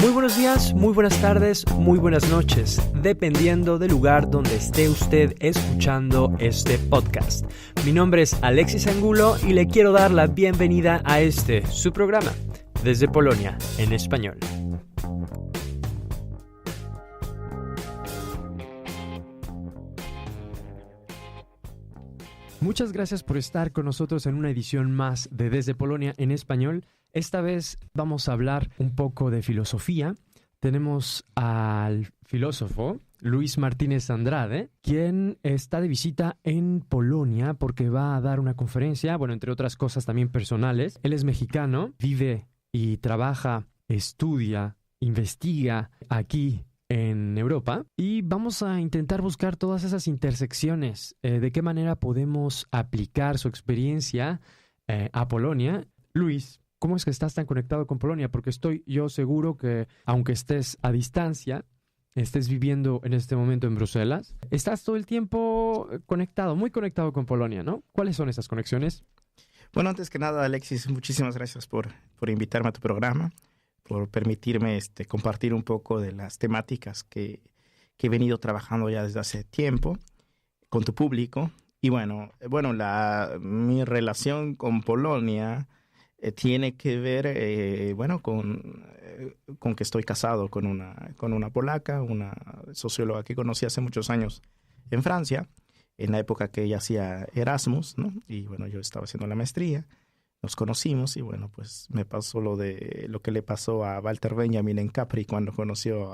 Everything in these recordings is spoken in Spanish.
Muy buenos días, muy buenas tardes, muy buenas noches, dependiendo del lugar donde esté usted escuchando este podcast. Mi nombre es Alexis Angulo y le quiero dar la bienvenida a su programa, Desde Polonia, en español. Muchas gracias por estar con nosotros en una edición más de Desde Polonia en español. Esta vez vamos a hablar un poco de filosofía. Tenemos al filósofo Luis Martínez Andrade, quien está de visita en Polonia porque va a dar una conferencia, entre otras cosas también personales. Él es mexicano, vive y trabaja, estudia, investiga aquí en Europa y vamos a intentar buscar todas esas intersecciones, de qué manera podemos aplicar su experiencia a Polonia. Luis, ¿cómo es que estás tan conectado con Polonia? Porque estoy yo seguro que, aunque estés a distancia, estés viviendo en este momento en Bruselas, estás todo el tiempo conectado, muy conectado con Polonia, ¿no? ¿Cuáles son esas conexiones? Bueno, antes que nada, Alexis, muchísimas gracias por invitarme a tu programa, por permitirme compartir un poco de las temáticas que he venido trabajando ya desde hace tiempo con tu público. Y mi relación con Polonia tiene que ver con que estoy casado con una polaca, una socióloga que conocí hace muchos años en Francia, en la época que ella hacía Erasmus, ¿no? Y yo estaba haciendo la maestría. Nos conocimos y pues me pasó lo que le pasó a Walter Benjamin en Capri cuando conoció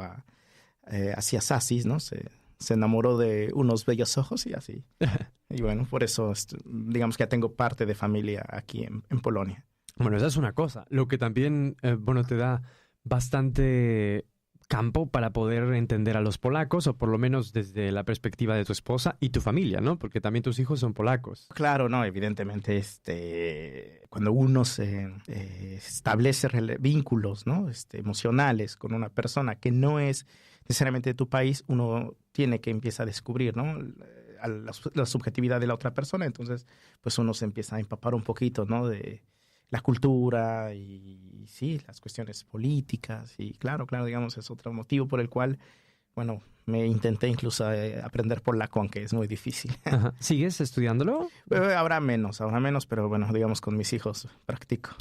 hacia Sassis, ¿no? Se enamoró de unos bellos ojos y así. Y por eso digamos que ya tengo parte de familia aquí en Polonia. Bueno, esa es una cosa. Lo que también, te da bastante campo para poder entender a los polacos, o por lo menos desde la perspectiva de tu esposa y tu familia, ¿no? Porque también tus hijos son polacos. Claro, no, evidentemente, cuando uno se establece vínculos, ¿no? Emocionales con una persona que no es necesariamente de tu país, uno tiene que empieza a descubrir, ¿no? La subjetividad de la otra persona. Entonces, pues uno se empieza a empapar un poquito, ¿no? De la cultura y sí, las cuestiones políticas. Y claro, digamos, es otro motivo por el cual, me intenté incluso aprender polaco, aunque es muy difícil. Ajá. ¿Sigues estudiándolo? Ahora menos, pero digamos con mis hijos practico.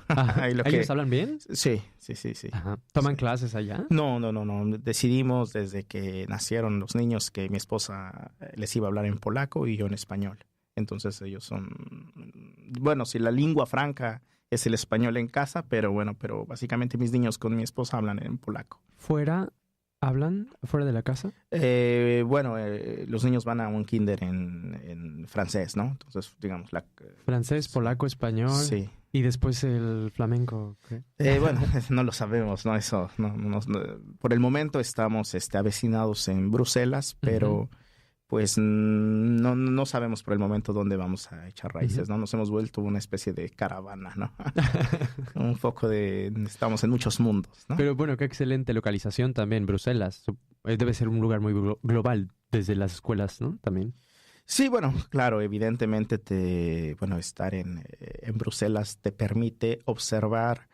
¿Ellos hablan bien? Sí. Ajá. ¿Toman sí. clases allá? No. Decidimos desde que nacieron los niños que mi esposa les iba a hablar en polaco y yo en español. Entonces ellos son, si la lengua franca es el español en casa, pero básicamente mis niños con mi esposa hablan en polaco. ¿Hablan fuera de la casa? Los niños van a un kinder en francés, ¿no? Entonces, digamos... Francés, polaco, español. Sí. ¿Y después el flamenco? ¿Qué? No lo sabemos, ¿no? Eso, no, por el momento estamos avecinados en Bruselas, pero... Pues no sabemos por el momento dónde vamos a echar raíces, ¿no? Nos hemos vuelto una especie de caravana, ¿no? Un poco estamos en muchos mundos, ¿no? Pero qué excelente localización también, Bruselas. Debe ser un lugar muy global desde las escuelas, ¿no? También. Sí, claro, evidentemente estar en Bruselas te permite observar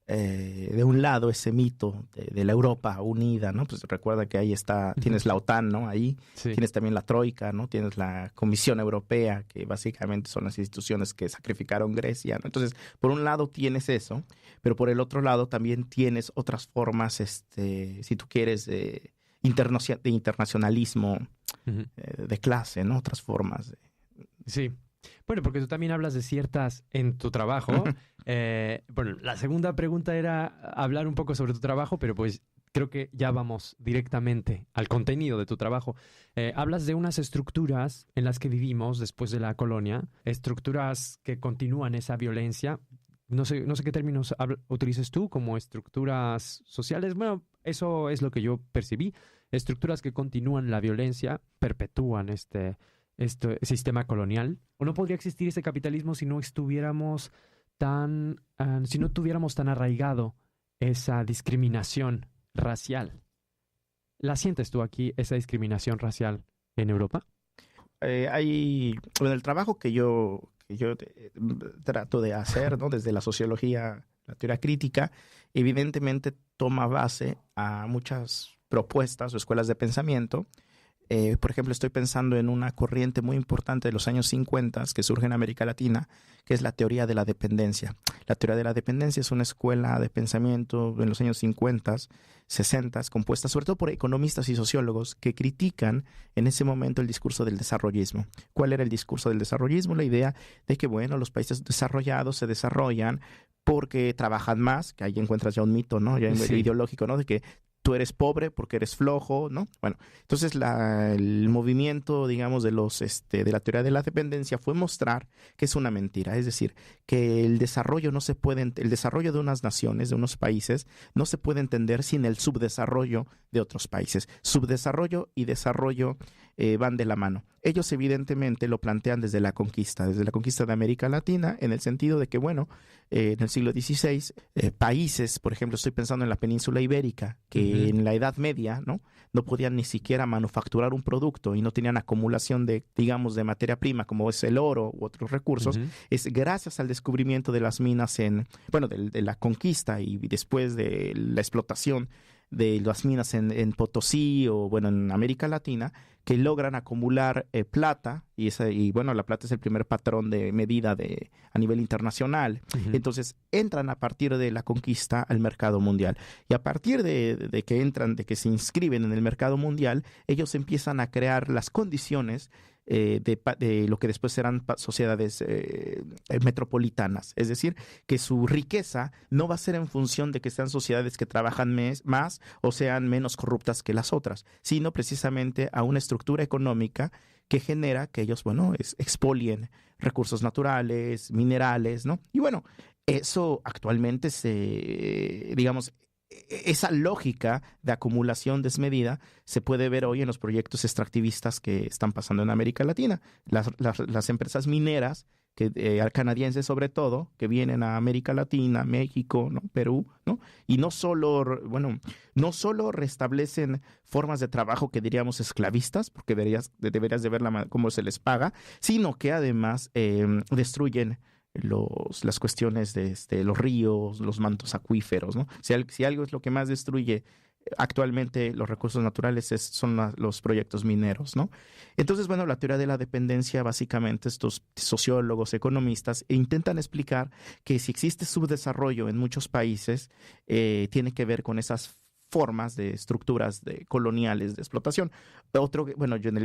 de un lado ese mito de la Europa unida, ¿no? Pues recuerda que ahí tienes la OTAN, ¿no? Ahí sí. Tienes también la Troika, ¿no? Tienes la Comisión Europea, que básicamente son las instituciones que sacrificaron Grecia, ¿no? Entonces, por un lado tienes eso, pero por el otro lado también tienes otras formas, si tú quieres, de internacionalismo de clase, ¿no? Otras formas. Sí. Porque tú también hablas de ciertas en tu trabajo. La segunda pregunta era hablar un poco sobre tu trabajo, pero pues creo que ya vamos directamente al contenido de tu trabajo. Hablas de unas estructuras en las que vivimos después de la colonia, estructuras que continúan esa violencia. No sé qué términos utilices tú, como estructuras sociales. Eso es lo que yo percibí. Estructuras que continúan la violencia, perpetúan este sistema colonial. ¿O no podría existir ese capitalismo si no tuviéramos tan arraigado esa discriminación racial? ¿La sientes tú aquí, esa discriminación racial en Europa? El trabajo que yo trato de hacer, ¿no? Desde la sociología La teoría crítica evidentemente toma base a muchas propuestas o escuelas de pensamiento. Por ejemplo, estoy pensando en una corriente muy importante de los años 50 que surge en América Latina, que es la teoría de la dependencia. La teoría de la dependencia es una escuela de pensamiento en los años 50, 60, compuesta sobre todo por economistas y sociólogos que critican en ese momento el discurso del desarrollismo. ¿Cuál era el discurso del desarrollismo? La idea de que, bueno, los países desarrollados se desarrollan porque trabajan más, que ahí encuentras ya un mito, ¿no? Ya sí. Ideológico, ¿no? De que tú eres pobre porque eres flojo, ¿no? Bueno, entonces el movimiento, digamos, de la teoría de la dependencia fue mostrar que es una mentira. Es decir, que el desarrollo el desarrollo de unas naciones, de unos países, no se puede entender sin el subdesarrollo de otros países. Subdesarrollo y desarrollo van de la mano. Ellos evidentemente lo plantean desde la conquista de América Latina, en el sentido de que, bueno, en el siglo XVI, países, por ejemplo, estoy pensando en la península ibérica, que en la Edad Media, no podían ni siquiera manufacturar un producto y no tenían acumulación de materia prima, como es el oro u otros recursos. Es gracias al descubrimiento de las minas de la conquista y después de la explotación de las minas en Potosí o en América Latina, que logran acumular plata, y la plata es el primer patrón de medida a nivel internacional. Entonces entran a partir de la conquista al mercado mundial, y a partir de que se inscriben en el mercado mundial, ellos empiezan a crear las condiciones de lo que después serán sociedades metropolitanas. Es decir, que su riqueza no va a ser en función de que sean sociedades que trabajan más o sean menos corruptas que las otras, sino precisamente a una estructura económica que genera que ellos, expolien recursos naturales, minerales, ¿no? Y eso actualmente esa lógica de acumulación desmedida se puede ver hoy en los proyectos extractivistas que están pasando en América Latina. Las empresas mineras, canadienses sobre todo, que vienen a América Latina, México, ¿no? Perú, ¿no? Y no solo restablecen formas de trabajo que diríamos esclavistas, porque deberías de ver cómo se les paga, sino que además destruyen las cuestiones de los ríos, los mantos acuíferos, ¿no? Si algo es lo que más destruye actualmente los recursos naturales son los proyectos mineros, ¿no? Entonces, la teoría de la dependencia, básicamente estos sociólogos, economistas, intentan explicar que si existe subdesarrollo en muchos países, tiene que ver con esas formas de estructuras coloniales de explotación.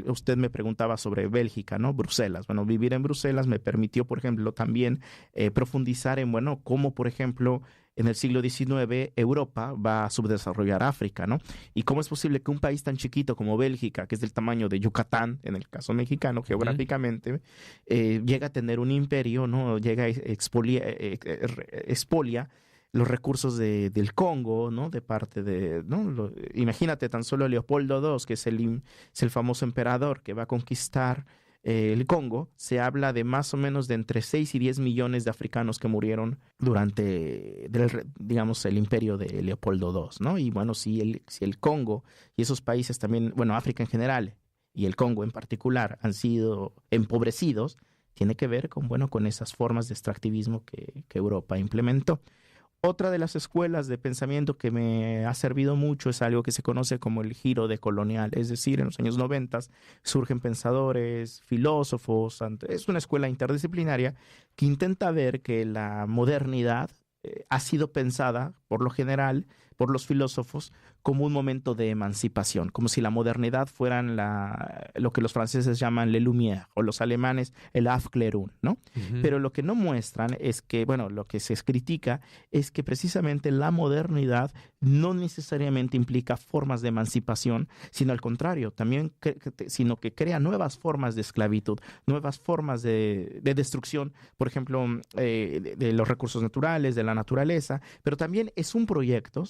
Usted me preguntaba sobre Bélgica, ¿no? Bruselas. Vivir en Bruselas me permitió, por ejemplo, también profundizar en, cómo, por ejemplo, en el siglo XIX Europa va a subdesarrollar África, ¿no? Y cómo es posible que un país tan chiquito como Bélgica, que es del tamaño de Yucatán, en el caso mexicano, geográficamente, llega a tener un imperio, ¿no? Llega a expolia los recursos del Congo, ¿no? De parte de, ¿no? Imagínate tan solo Leopoldo II, que es el famoso emperador que va a conquistar el Congo. Se habla de más o menos de entre 6 y 10 millones de africanos que murieron durante, el imperio de Leopoldo II, ¿no? Y si el Congo y esos países también, África en general y el Congo en particular han sido empobrecidos, tiene que ver con esas formas de extractivismo que Europa implementó. Otra de las escuelas de pensamiento que me ha servido mucho es algo que se conoce como el giro decolonial, es decir, en los años 90 surgen pensadores, filósofos, es una escuela interdisciplinaria que intenta ver que la modernidad ha sido pensada, por lo general, por los filósofos, como un momento de emancipación, como si la modernidad fueran lo que los franceses llaman les Lumières o los alemanes el Aufklärung, ¿no? Pero lo que no muestran es que, lo que se critica es que precisamente la modernidad no necesariamente implica formas de emancipación, sino al contrario, también sino que crea nuevas formas de esclavitud, nuevas formas de destrucción, por ejemplo, de los recursos naturales, de la naturaleza, pero también es un proyecto,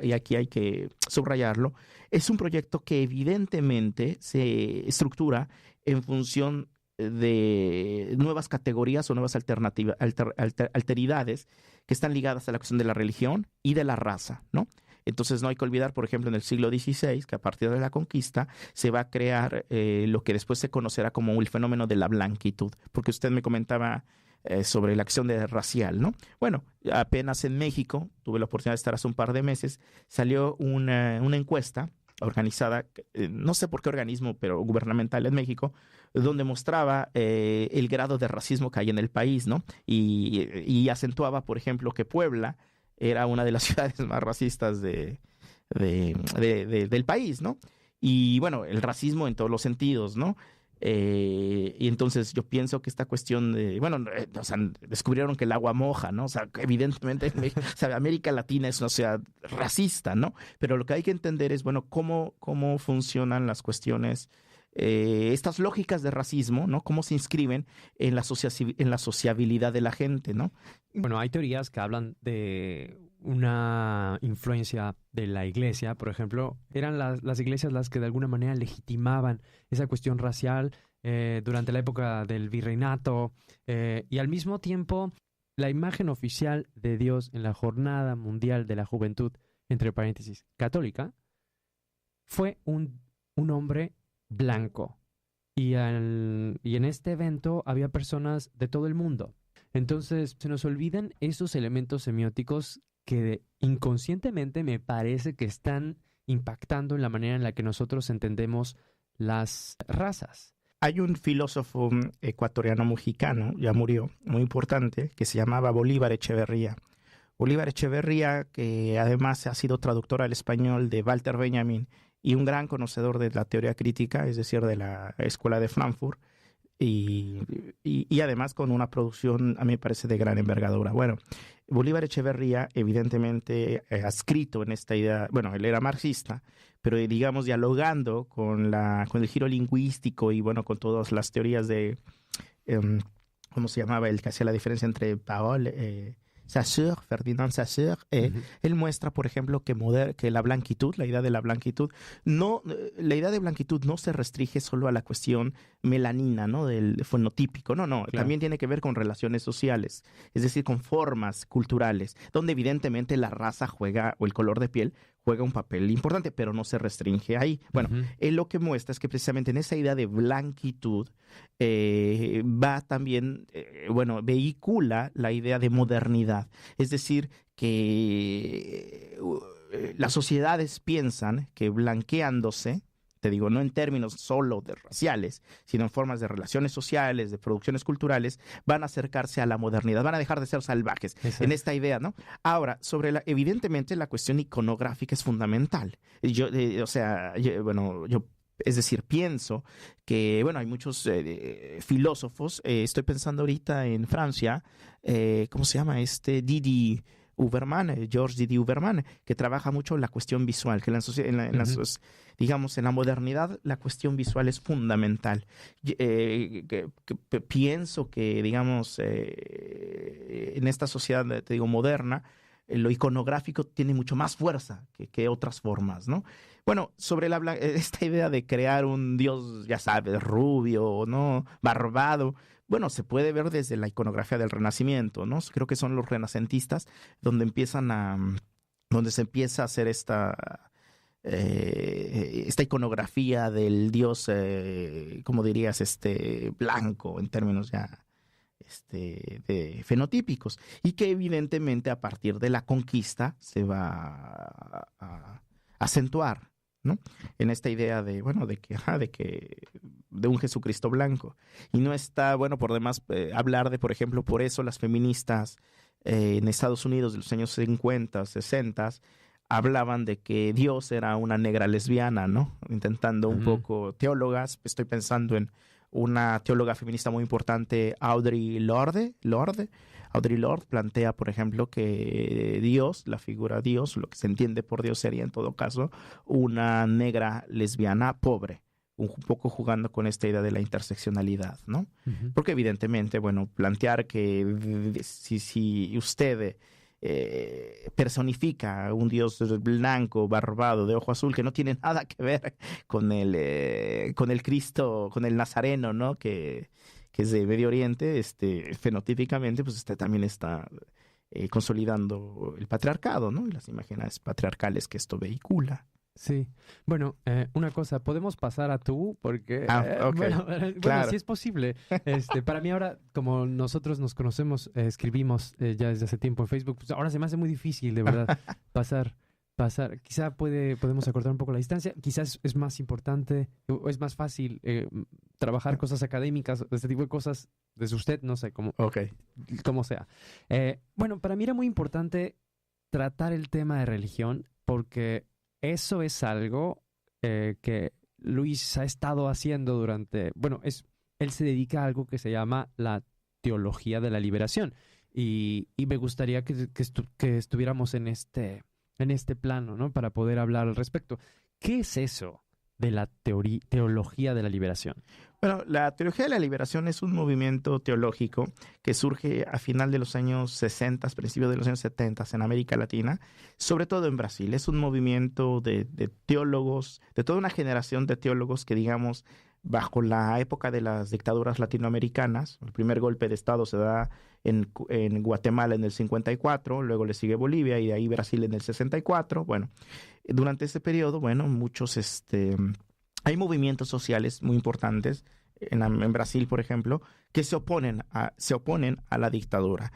y aquí hay que subrayarlo, es un proyecto que evidentemente se estructura en función de nuevas categorías o nuevas alteridades que están ligadas a la cuestión de la religión y de la raza, ¿no? Entonces no hay que olvidar, por ejemplo, en el siglo XVI, que a partir de la conquista se va a crear lo que después se conocerá como el fenómeno de la blanquitud, porque usted me comentaba sobre la acción racial, ¿no? Bueno, apenas en México, tuve la oportunidad de estar hace un par de meses, salió una encuesta organizada, no sé por qué organismo, pero gubernamental en México, donde mostraba el grado de racismo que hay en el país, ¿no? Y acentuaba, por ejemplo, que Puebla era una de las ciudades más racistas del país, ¿no? Y bueno, el racismo en todos los sentidos, ¿no? Y entonces yo pienso que esta cuestión de, bueno, o sea, descubrieron que el agua moja, ¿no? O sea, evidentemente o sea, América Latina es una sociedad racista, ¿no? Pero lo que hay que entender es, bueno, cómo funcionan las cuestiones, estas lógicas de racismo, ¿no? Cómo se inscriben en la sociabilidad de la gente, ¿no? Bueno, hay teorías que hablan de una influencia de la iglesia, por ejemplo. Eran las iglesias las que de alguna manera legitimaban esa cuestión racial durante la época del virreinato, y al mismo tiempo la imagen oficial de Dios en la Jornada Mundial de la Juventud, entre paréntesis, católica, fue un hombre blanco. Y en este evento había personas de todo el mundo. Entonces, se nos olvidan esos elementos semióticos que inconscientemente me parece que están impactando en la manera en la que nosotros entendemos las razas. Hay un filósofo ecuatoriano mexicano, ya murió, muy importante, que se llamaba Bolívar Echeverría. Bolívar Echeverría, que además ha sido traductor al español de Walter Benjamin y un gran conocedor de la teoría crítica, es decir, de la Escuela de Frankfurt, y además con una producción, a mí me parece, de gran envergadura. Bueno, Bolívar Echeverría evidentemente ha escrito en esta idea, bueno, él era marxista, pero digamos dialogando con el giro lingüístico y bueno, con todas las teorías de, ¿cómo se llamaba? El que hacía la diferencia entre Paul, Saussure, Ferdinand Saussure, él muestra, por ejemplo, que la blanquitud, la idea de la blanquitud, la idea de blanquitud no se restringe solo a la cuestión melanina, ¿no? Del fenotípico, no, Claro. También tiene que ver con relaciones sociales, es decir, con formas culturales, donde evidentemente la raza juega, o el color de piel, juega un papel importante, pero no se restringe ahí. Bueno, él lo que muestra es que precisamente en esa idea de blanquitud va también, vehicula la idea de modernidad. Es decir, que las sociedades piensan que blanqueándose, te digo, no en términos solo de raciales, sino en formas de relaciones sociales, de producciones culturales, van a acercarse a la modernidad, van a dejar de ser salvajes. Exacto. En esta idea, ¿no? Ahora, evidentemente la cuestión iconográfica es fundamental. Es decir, pienso que, bueno, hay muchos filósofos, estoy pensando ahorita en Francia, ¿cómo se llama? Didi Uberman, Georges Didi Uberman, que trabaja mucho la cuestión visual, que digamos, en la modernidad la cuestión visual es fundamental. Pienso que, digamos, en esta sociedad, te digo, moderna, lo iconográfico tiene mucho más fuerza que otras formas, ¿no? Bueno, sobre esta idea de crear un Dios, ya sabes, rubio, ¿no? Barbado, bueno, se puede ver desde la iconografía del Renacimiento, ¿no? Creo que son los renacentistas donde se empieza a hacer esta iconografía del Dios, ¿cómo dirías? Blanco, en términos ya de fenotípicos, y que evidentemente a partir de la conquista se va a acentuar, ¿no? En esta idea de un Jesucristo blanco. Y no está, bueno, por demás hablar de, por ejemplo, por eso las feministas en Estados Unidos de los años 50, 60 hablaban de que Dios era una negra lesbiana, ¿no? Intentando un poco, teólogas, estoy pensando en una teóloga feminista muy importante, Audre Lorde. Audre Lorde plantea, por ejemplo, que Dios, la figura Dios, lo que se entiende por Dios sería en todo caso una negra lesbiana pobre, un poco jugando con esta idea de la interseccionalidad, ¿no? Porque evidentemente, bueno, plantear que si usted personifica a un Dios blanco, barbado, de ojo azul, que no tiene nada que ver con el Cristo, con el Nazareno, ¿no? Que es de Medio Oriente, fenotípicamente, pues también está consolidando el patriarcado, ¿no? Y las imágenes patriarcales que esto vehicula. Sí. Bueno, una cosa, podemos pasar a tú porque, Ok, bueno, claro. si es posible. Para mí ahora, como nosotros nos conocemos, escribimos ya desde hace tiempo en Facebook, pues ahora se me hace muy difícil, de verdad, pasar. Quizá podemos acortar un poco la distancia, quizás es más importante o es más fácil trabajar cosas académicas, este tipo de cosas desde usted, no sé, Ok. como sea. Bueno, para mí era muy importante tratar el tema de religión porque eso es algo que Luis ha estado haciendo él se dedica a algo que se llama la teología de la liberación y me gustaría que estuviéramos en este plano, ¿no? Para poder hablar al respecto. ¿Qué es eso de la teología de la liberación? Bueno, la teología de la liberación es un movimiento teológico que surge a final de los años 60, principios de los años 70 en América Latina, sobre todo en Brasil. Es un movimiento de teólogos, de toda una generación de teólogos que, digamos, bajo la época de las dictaduras latinoamericanas, el primer golpe de Estado se da en Guatemala en el 54, luego le sigue Bolivia y de ahí Brasil en el 64. Bueno, durante ese periodo, bueno, hay movimientos sociales muy importantes en Brasil, por ejemplo, que se oponen a la dictadura.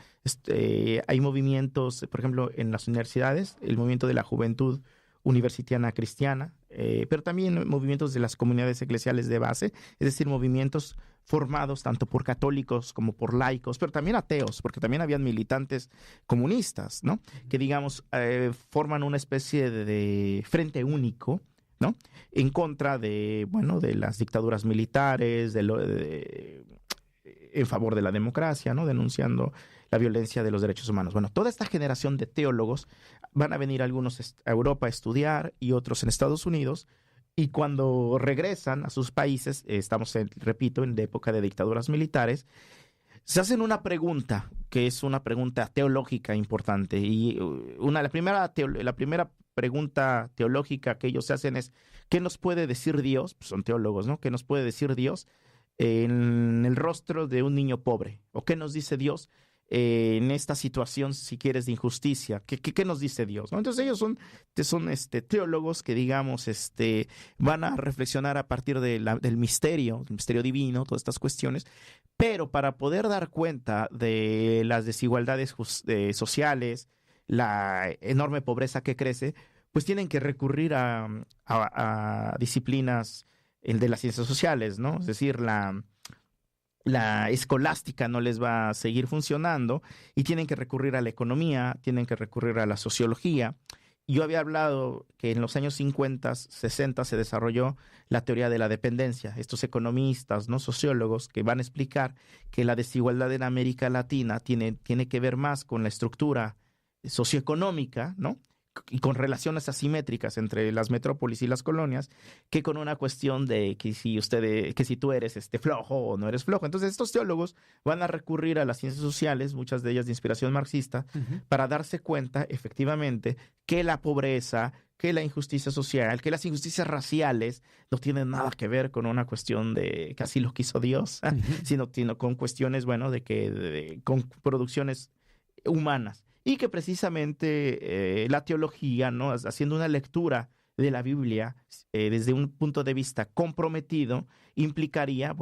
Hay movimientos, por ejemplo, en las universidades, el movimiento de la juventud universitariana cristiana, pero también movimientos de las comunidades eclesiales de base, es decir, movimientos formados tanto por católicos como por laicos, pero también ateos, porque también habían militantes comunistas, ¿no? Que, digamos, forman una especie de frente único, ¿no? En contra de las dictaduras militares, en favor de la democracia, ¿no? Denunciando la violencia de los derechos humanos. Bueno, toda esta generación de teólogos van a venir algunos a Europa a estudiar y otros en Estados Unidos, y cuando regresan a sus países, repito, en la época de dictaduras militares, se hacen una pregunta, que es una pregunta teológica importante, y la primera pregunta teológica que ellos se hacen es: ¿qué nos puede decir Dios? Pues son teólogos, ¿no? ¿Qué nos puede decir Dios en el rostro de un niño pobre? ¿O qué nos dice Dios en esta situación, si quieres, de injusticia? ¿Qué nos dice Dios? ¿No? Entonces ellos son teólogos que, digamos, van a reflexionar a partir del misterio divino, todas estas cuestiones, pero para poder dar cuenta de las desigualdades sociales, la enorme pobreza que crece, pues tienen que recurrir a disciplinas de las ciencias sociales, ¿no? Es decir, la escolástica no les va a seguir funcionando y tienen que recurrir a la economía, tienen que recurrir a la sociología. Yo había hablado que en los años 50, 60 se desarrolló la teoría de la dependencia. Estos economistas, ¿no? Sociólogos, que van a explicar que la desigualdad en América Latina tiene que ver más con la estructura socioeconómica, ¿no? Y con relaciones asimétricas entre las metrópolis y las colonias, que con una cuestión de que si tú eres flojo o no eres flojo. Entonces estos teólogos van a recurrir a las ciencias sociales, muchas de ellas de inspiración marxista, para darse cuenta efectivamente que la pobreza, que la injusticia social, que las injusticias raciales no tienen nada que ver con una cuestión de que así lo quiso Dios, sino con cuestiones, con producciones humanas. Y que precisamente la teología, ¿no? Haciendo una lectura de la Biblia desde un punto de vista comprometido, implicaría,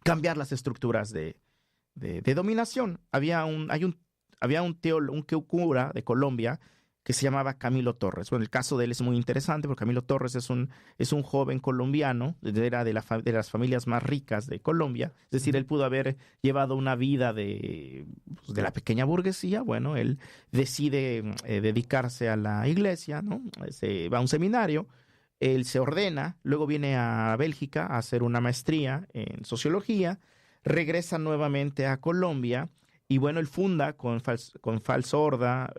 cambiar las estructuras de dominación. Había un cura de Colombia que se llamaba Camilo Torres. Bueno, el caso de él es muy interesante porque Camilo Torres es un joven colombiano, era de las familias más ricas de Colombia. Es decir, él pudo haber llevado una vida de la pequeña burguesía. Bueno, él decide dedicarse a la iglesia, ¿no? Va a un seminario, él se ordena, luego viene a Bélgica a hacer una maestría en sociología, regresa nuevamente a Colombia. Y bueno, él funda con Falsorda,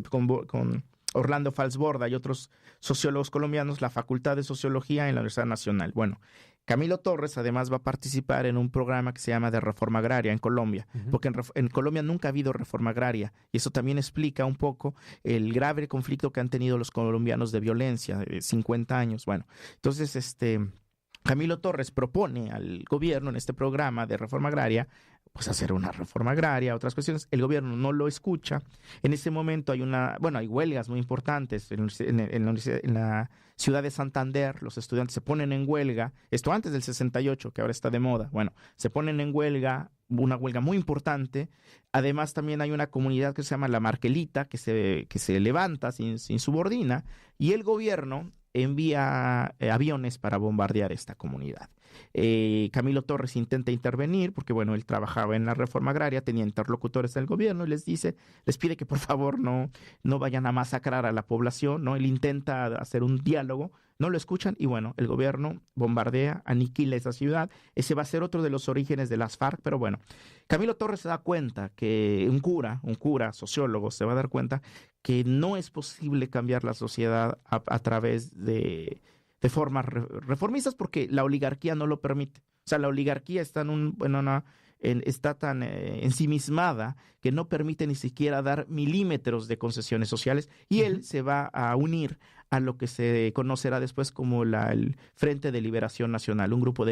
con Orlando Falsborda y otros sociólogos colombianos la Facultad de Sociología en la Universidad Nacional. Bueno, Camilo Torres además va a participar en un programa que se llama de Reforma Agraria en Colombia, porque en Colombia nunca ha habido reforma agraria, y eso también explica un poco el grave conflicto que han tenido los colombianos de violencia de 50 años. Bueno, entonces Camilo Torres propone al gobierno en este programa de reforma agraria pues hacer una reforma agraria, otras cuestiones. El gobierno no lo escucha. En ese momento hay hay huelgas muy importantes en la ciudad de Santander. Los estudiantes se ponen en huelga, esto antes del 68, que ahora está de moda. Bueno, se ponen en huelga, una huelga muy importante. Además, también hay una comunidad que se llama la Markelita, que se levanta, se insubordina, y el gobierno envía aviones para bombardear esta comunidad. Camilo Torres intenta intervenir porque, bueno, él trabajaba en la reforma agraria, tenía interlocutores del gobierno y les pide que por favor no vayan a masacrar a la población, ¿no? Él intenta hacer un diálogo, no lo escuchan y, bueno, el gobierno bombardea, aniquila esa ciudad. Ese va a ser otro de los orígenes de las FARC, pero bueno, Camilo Torres se da cuenta que un cura, sociólogo, se va a dar cuenta que no es posible cambiar la sociedad a través de formas reformistas porque la oligarquía no lo permite. O sea, la oligarquía está está tan ensimismada que no permite ni siquiera dar milímetros de concesiones sociales y él se va a unir a lo que se conocerá después como el Frente de Liberación Nacional, un grupo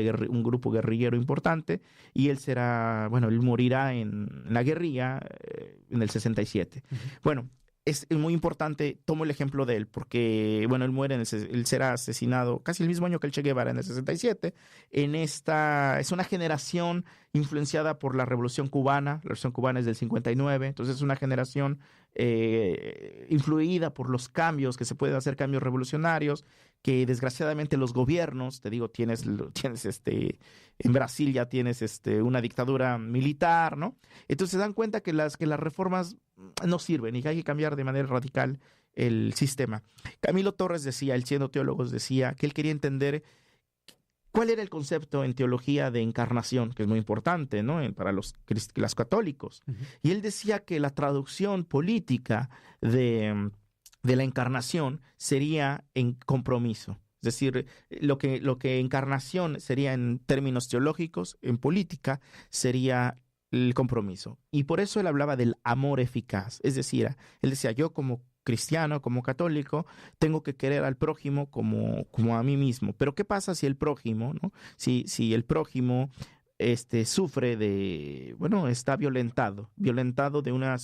guerrillero importante, y él morirá en la guerrilla en el 67. Bueno, es muy importante, tomo el ejemplo de él, porque, bueno, él será asesinado casi el mismo año que el Che Guevara, en el 67. Es una generación influenciada por la Revolución Cubana. La Revolución Cubana es del 59, entonces es una generación influida por los cambios, que se pueden hacer cambios revolucionarios, que desgraciadamente los gobiernos, te digo, tienes en Brasil ya tienes una dictadura militar, ¿no? Entonces se dan cuenta que las reformas no sirven y que hay que cambiar de manera radical el sistema. Camilo Torres decía, él siendo teólogo, decía que él quería entender cuál era el concepto en teología de encarnación, que es muy importante, ¿no? Para los católicos. Uh-huh. Y él decía que la traducción política de la encarnación sería en compromiso. Es decir, lo que encarnación sería en términos teológicos, en política, sería el compromiso. Y por eso él hablaba del amor eficaz. Es decir, él decía, yo como cristiano, como católico, tengo que querer al prójimo como a mí mismo. Pero ¿qué pasa si el prójimo, ¿no? Si el prójimo sufre está violentado de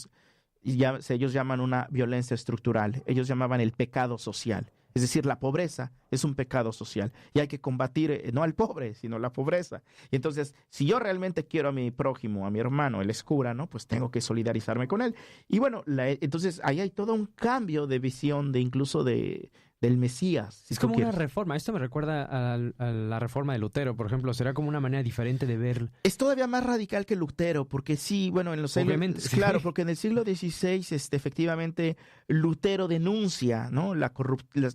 ellos llaman una violencia estructural, ellos llamaban el pecado social. Es decir, la pobreza es un pecado social y hay que combatir no al pobre, sino la pobreza. Y entonces, si yo realmente quiero a mi prójimo, a mi hermano, él es cura, ¿no? Pues tengo que solidarizarme con él. Y bueno, entonces ahí hay todo un cambio de visión incluso del Mesías. Es como una reforma. Esto me recuerda a la reforma de Lutero, por ejemplo. ¿Será como una manera diferente de ver? Es todavía más radical que Lutero, porque sí, bueno, en los siglos... Claro, porque en el siglo XVI, efectivamente, Lutero denuncia, ¿no?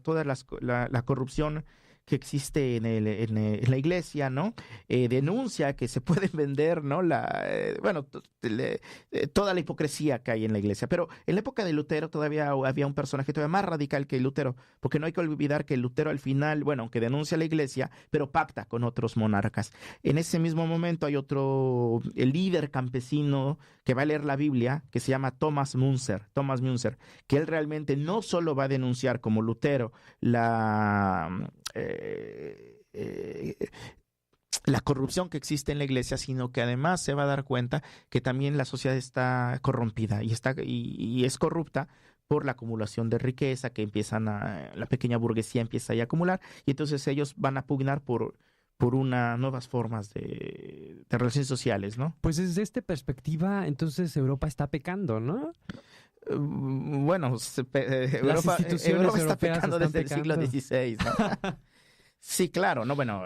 Toda la corrupción que existe en la iglesia, ¿no? Denuncia que se pueden vender, ¿no? Toda la hipocresía que hay en la iglesia. Pero en la época de Lutero todavía había un personaje todavía más radical que Lutero, porque no hay que olvidar que Lutero al final, bueno, aunque denuncia a la iglesia, pero pacta con otros monarcas. En ese mismo momento hay el líder campesino que va a leer la Biblia, que se llama Thomas Münzer, que él realmente no solo va a denunciar como Lutero la corrupción que existe en la iglesia, sino que además se va a dar cuenta que también la sociedad está corrompida y es corrupta por la acumulación de riqueza que la pequeña burguesía empieza a acumular, y entonces ellos van a pugnar por nuevas formas de relaciones sociales, ¿no? Pues desde esta perspectiva, entonces Europa está pecando, ¿no? Bueno, Europa está pecando desde el siglo XVI, ¿no? Sí, claro, ¿no? Bueno,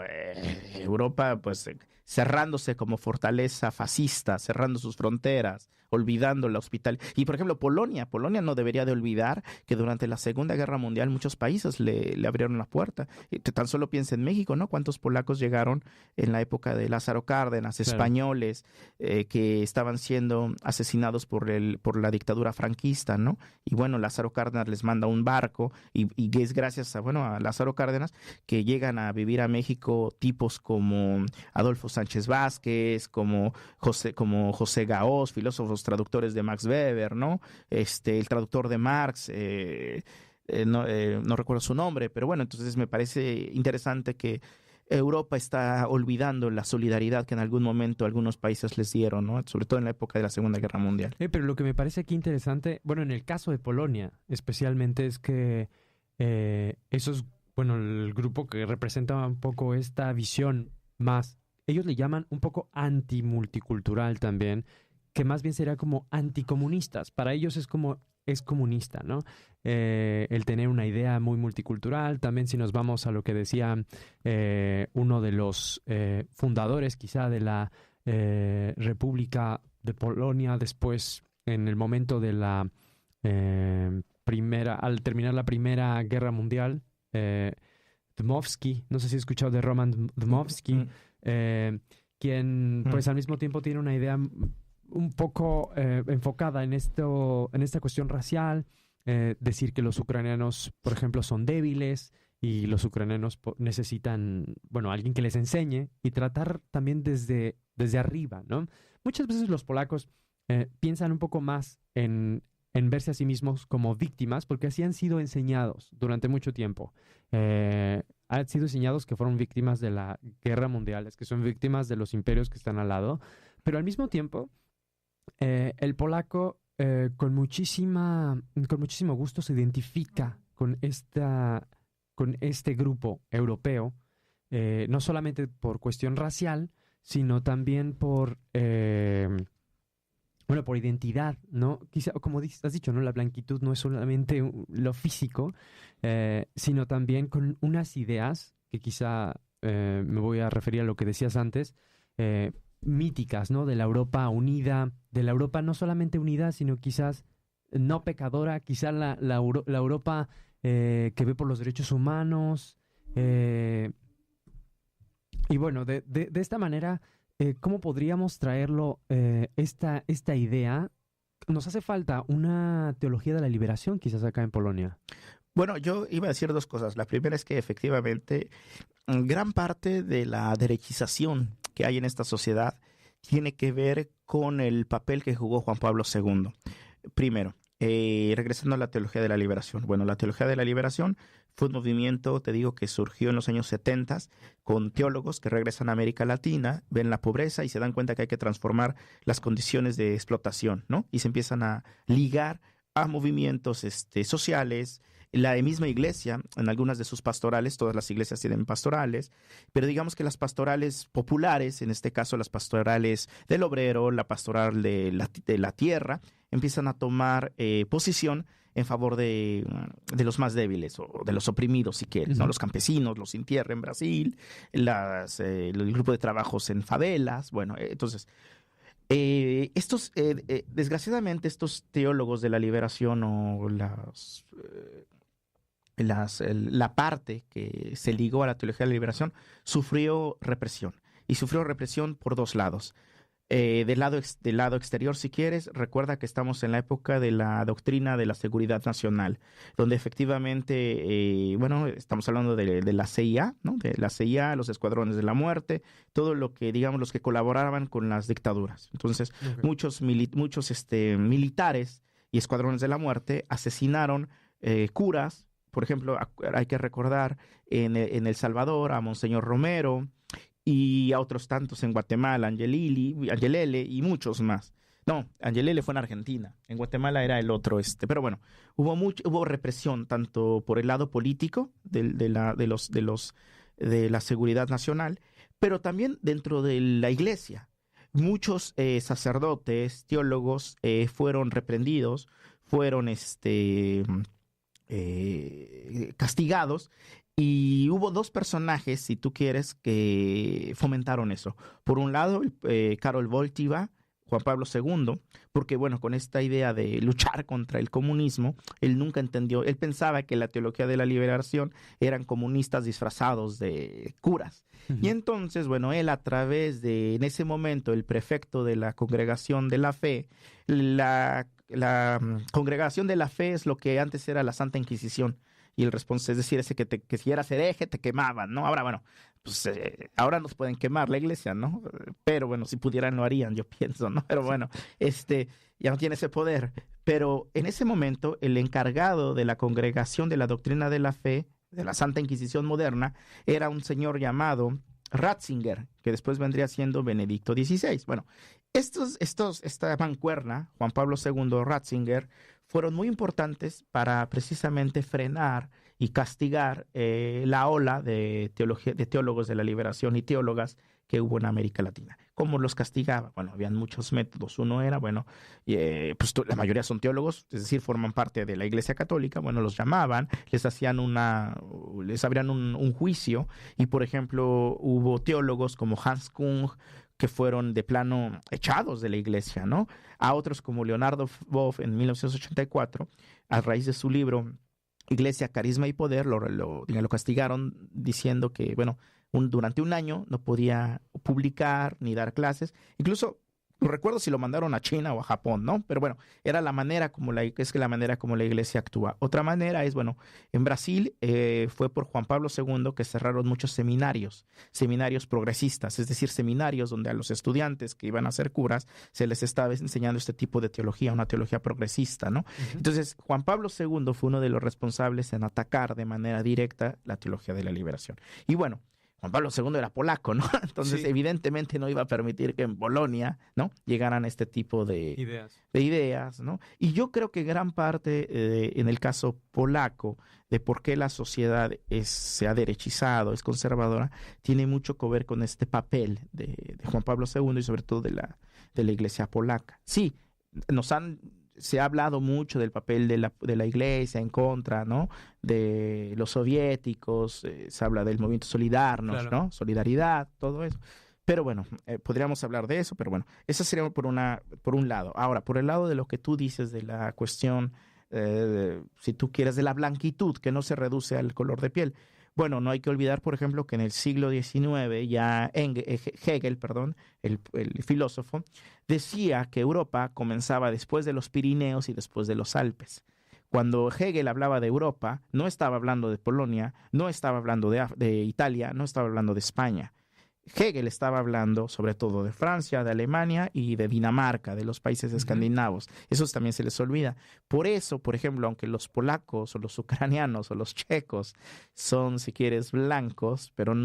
Europa, pues, cerrándose como fortaleza fascista, cerrando sus fronteras, olvidando la hospitalidad. Y, por ejemplo, Polonia no debería de olvidar que durante la Segunda Guerra Mundial muchos países le abrieron la puerta. Y tan solo piensa en México, ¿no? ¿Cuántos polacos llegaron en la época de Lázaro Cárdenas, claro, españoles, que estaban siendo asesinados por la dictadura franquista, ¿no? Y, bueno, Lázaro Cárdenas les manda un barco y es gracias a Lázaro Cárdenas que llegan a vivir a México tipos como Adolfo Sánchez Vázquez, como José Gaós, filósofos traductores de Max Weber, ¿no? El traductor de Marx, no recuerdo su nombre, pero bueno, entonces me parece interesante que Europa está olvidando la solidaridad que en algún momento algunos países les dieron, ¿no? Sobre todo en la época de la Segunda Guerra Mundial. Pero lo que me parece aquí interesante, bueno, en el caso de Polonia especialmente, es que esos, bueno, el grupo que representa un poco esta visión más, ellos le llaman un poco antimulticultural también, que más bien sería como anticomunistas. Para ellos es como, es comunista, ¿no? El tener una idea muy multicultural. También si nos vamos a lo que decía uno de los fundadores quizá de la República de Polonia, después en el momento de la al terminar la Primera Guerra Mundial, Dmowski, no sé si has escuchado de Roman Dmowski, quien pues al mismo tiempo tiene una idea un poco enfocada en esta cuestión racial, decir que los ucranianos, por ejemplo, son débiles y los ucranianos necesitan, bueno, alguien que les enseñe, y tratar también desde arriba, ¿no? Muchas veces los polacos piensan un poco más en verse a sí mismos como víctimas, porque así han sido enseñados durante mucho tiempo. Han sido enseñados que fueron víctimas de la guerra mundial, es que son víctimas de los imperios que están al lado, pero al mismo tiempo el polaco con muchísimo gusto se identifica con este grupo europeo, no solamente por cuestión racial, sino también por identidad, ¿no? Quizá, como has dicho, ¿no? La blanquitud no es solamente lo físico, sino también con unas ideas que quizá me voy a referir a lo que decías antes, míticas, ¿no? De la Europa unida, de la Europa no solamente unida, sino quizás no pecadora, quizá la Europa que ve por los derechos humanos. Y bueno, de esta manera, ¿cómo podríamos traerlo, esta idea? Nos hace falta una teología de la liberación quizás acá en Polonia. Bueno, yo iba a decir dos cosas. La primera es que efectivamente gran parte de la derechización que hay en esta sociedad tiene que ver con el papel que jugó Juan Pablo II. Primero, regresando a la teología de la liberación. Bueno, la teología de la liberación fue un movimiento, te digo, que surgió en los años 70 con teólogos que regresan a América Latina, ven la pobreza y se dan cuenta que hay que transformar las condiciones de explotación, ¿no? Y se empiezan a ligar a movimientos sociales. La misma iglesia, en algunas de sus pastorales, todas las iglesias tienen pastorales, pero digamos que las pastorales populares, en este caso las pastorales del obrero, la pastoral de la tierra, empiezan a tomar posición en favor de los más débiles o de los oprimidos, si quieres, ¿no? Los campesinos, los sin tierra en Brasil, el grupo de trabajos en favelas. Bueno, entonces desgraciadamente estos teólogos de la liberación o la parte que se ligó a la teología de la liberación sufrió represión, y sufrió represión por dos lados. Del lado exterior, si quieres, recuerda que estamos en la época de la doctrina de la seguridad nacional, donde efectivamente, estamos hablando de la CIA, ¿no? De la CIA, los escuadrones de la muerte, todo lo que, digamos, los que colaboraban con las dictaduras. Entonces, muchos militares y escuadrones de la muerte asesinaron curas. Por ejemplo, hay que recordar en El Salvador a Monseñor Romero, y a otros tantos en Guatemala, Angelele y muchos más. No, Angelele fue en Argentina, en Guatemala era el otro. Pero bueno, hubo represión tanto por el lado político de la seguridad nacional, pero también dentro de la iglesia. Muchos sacerdotes, teólogos fueron reprendidos, fueron castigados. Y hubo dos personajes, si tú quieres, que fomentaron eso. Por un lado, Karol Wojtyła, Juan Pablo II, porque bueno, con esta idea de luchar contra el comunismo, él nunca entendió, él pensaba que la teología de la liberación eran comunistas disfrazados de curas. Y entonces, bueno, él a través de, en ese momento, el prefecto de la Congregación de la Fe, la Congregación de la Fe es lo que antes era la Santa Inquisición. Y el responsable, es decir, ese que si eras hereje te quemaban, ¿no? Ahora, bueno, pues ahora nos pueden quemar la iglesia, ¿no? Pero bueno, si pudieran lo harían, yo pienso, ¿no? Pero bueno, ya no tiene ese poder. Pero en ese momento, el encargado de la Congregación de la Doctrina de la Fe, de la Santa Inquisición moderna, era un señor llamado Ratzinger, que después vendría siendo Benedicto XVI. Bueno, esta mancuerna, Juan Pablo II, Ratzinger, fueron muy importantes para precisamente frenar y castigar la ola de teólogos de la liberación y teólogas que hubo en América Latina. ¿Cómo los castigaba? Bueno, habían muchos métodos. Uno era, bueno, pues la mayoría son teólogos, es decir, forman parte de la Iglesia Católica. Bueno, los llamaban, les abrían un juicio y, por ejemplo, hubo teólogos como Hans Kung que fueron de plano echados de la Iglesia, ¿no? A otros como Leonardo Boff en 1984, a raíz de su libro Iglesia, Carisma y Poder, lo castigaron diciendo que, bueno, durante un año no podía publicar ni dar clases. Incluso, no recuerdo si lo mandaron a China o a Japón, ¿no? Pero bueno, era la manera como la Iglesia actúa. Otra manera es, bueno, en Brasil fue por Juan Pablo II que cerraron muchos seminarios progresistas, es decir, seminarios donde a los estudiantes que iban a ser curas se les estaba enseñando este tipo de teología, una teología progresista, ¿no? Uh-huh. Entonces, Juan Pablo II fue uno de los responsables en atacar de manera directa la teología de la liberación. Y bueno, Juan Pablo II era polaco, ¿no? Entonces, evidentemente no iba a permitir que en Polonia, ¿no?, llegaran este tipo de ideas, ¿no? Y yo creo que gran parte, en el caso polaco, de por qué la sociedad se ha derechizado, es conservadora, tiene mucho que ver con este papel de Juan Pablo II y sobre todo de la Iglesia polaca. Sí, se ha hablado mucho del papel de la Iglesia en contra, ¿no?, de los soviéticos, se habla del movimiento Solidarność, claro, ¿no?, Solidaridad, todo eso. Pero bueno, podríamos hablar de eso, pero bueno, eso sería por un lado. Ahora, por el lado de lo que tú dices de la cuestión, si tú quieres, de la blanquitud, que no se reduce al color de piel. Bueno, no hay que olvidar, por ejemplo, que en el siglo XIX ya Hegel, el filósofo, decía que Europa comenzaba después de los Pirineos y después de los Alpes. Cuando Hegel hablaba de Europa, no estaba hablando de Polonia, no estaba hablando de Italia, no estaba hablando de España. Hegel estaba hablando sobre todo de Francia, de Alemania y de Dinamarca, de los países escandinavos. Eso también se les olvida. Por eso, por ejemplo, aunque los polacos o los ucranianos o los checos son, si quieres, blancos, pero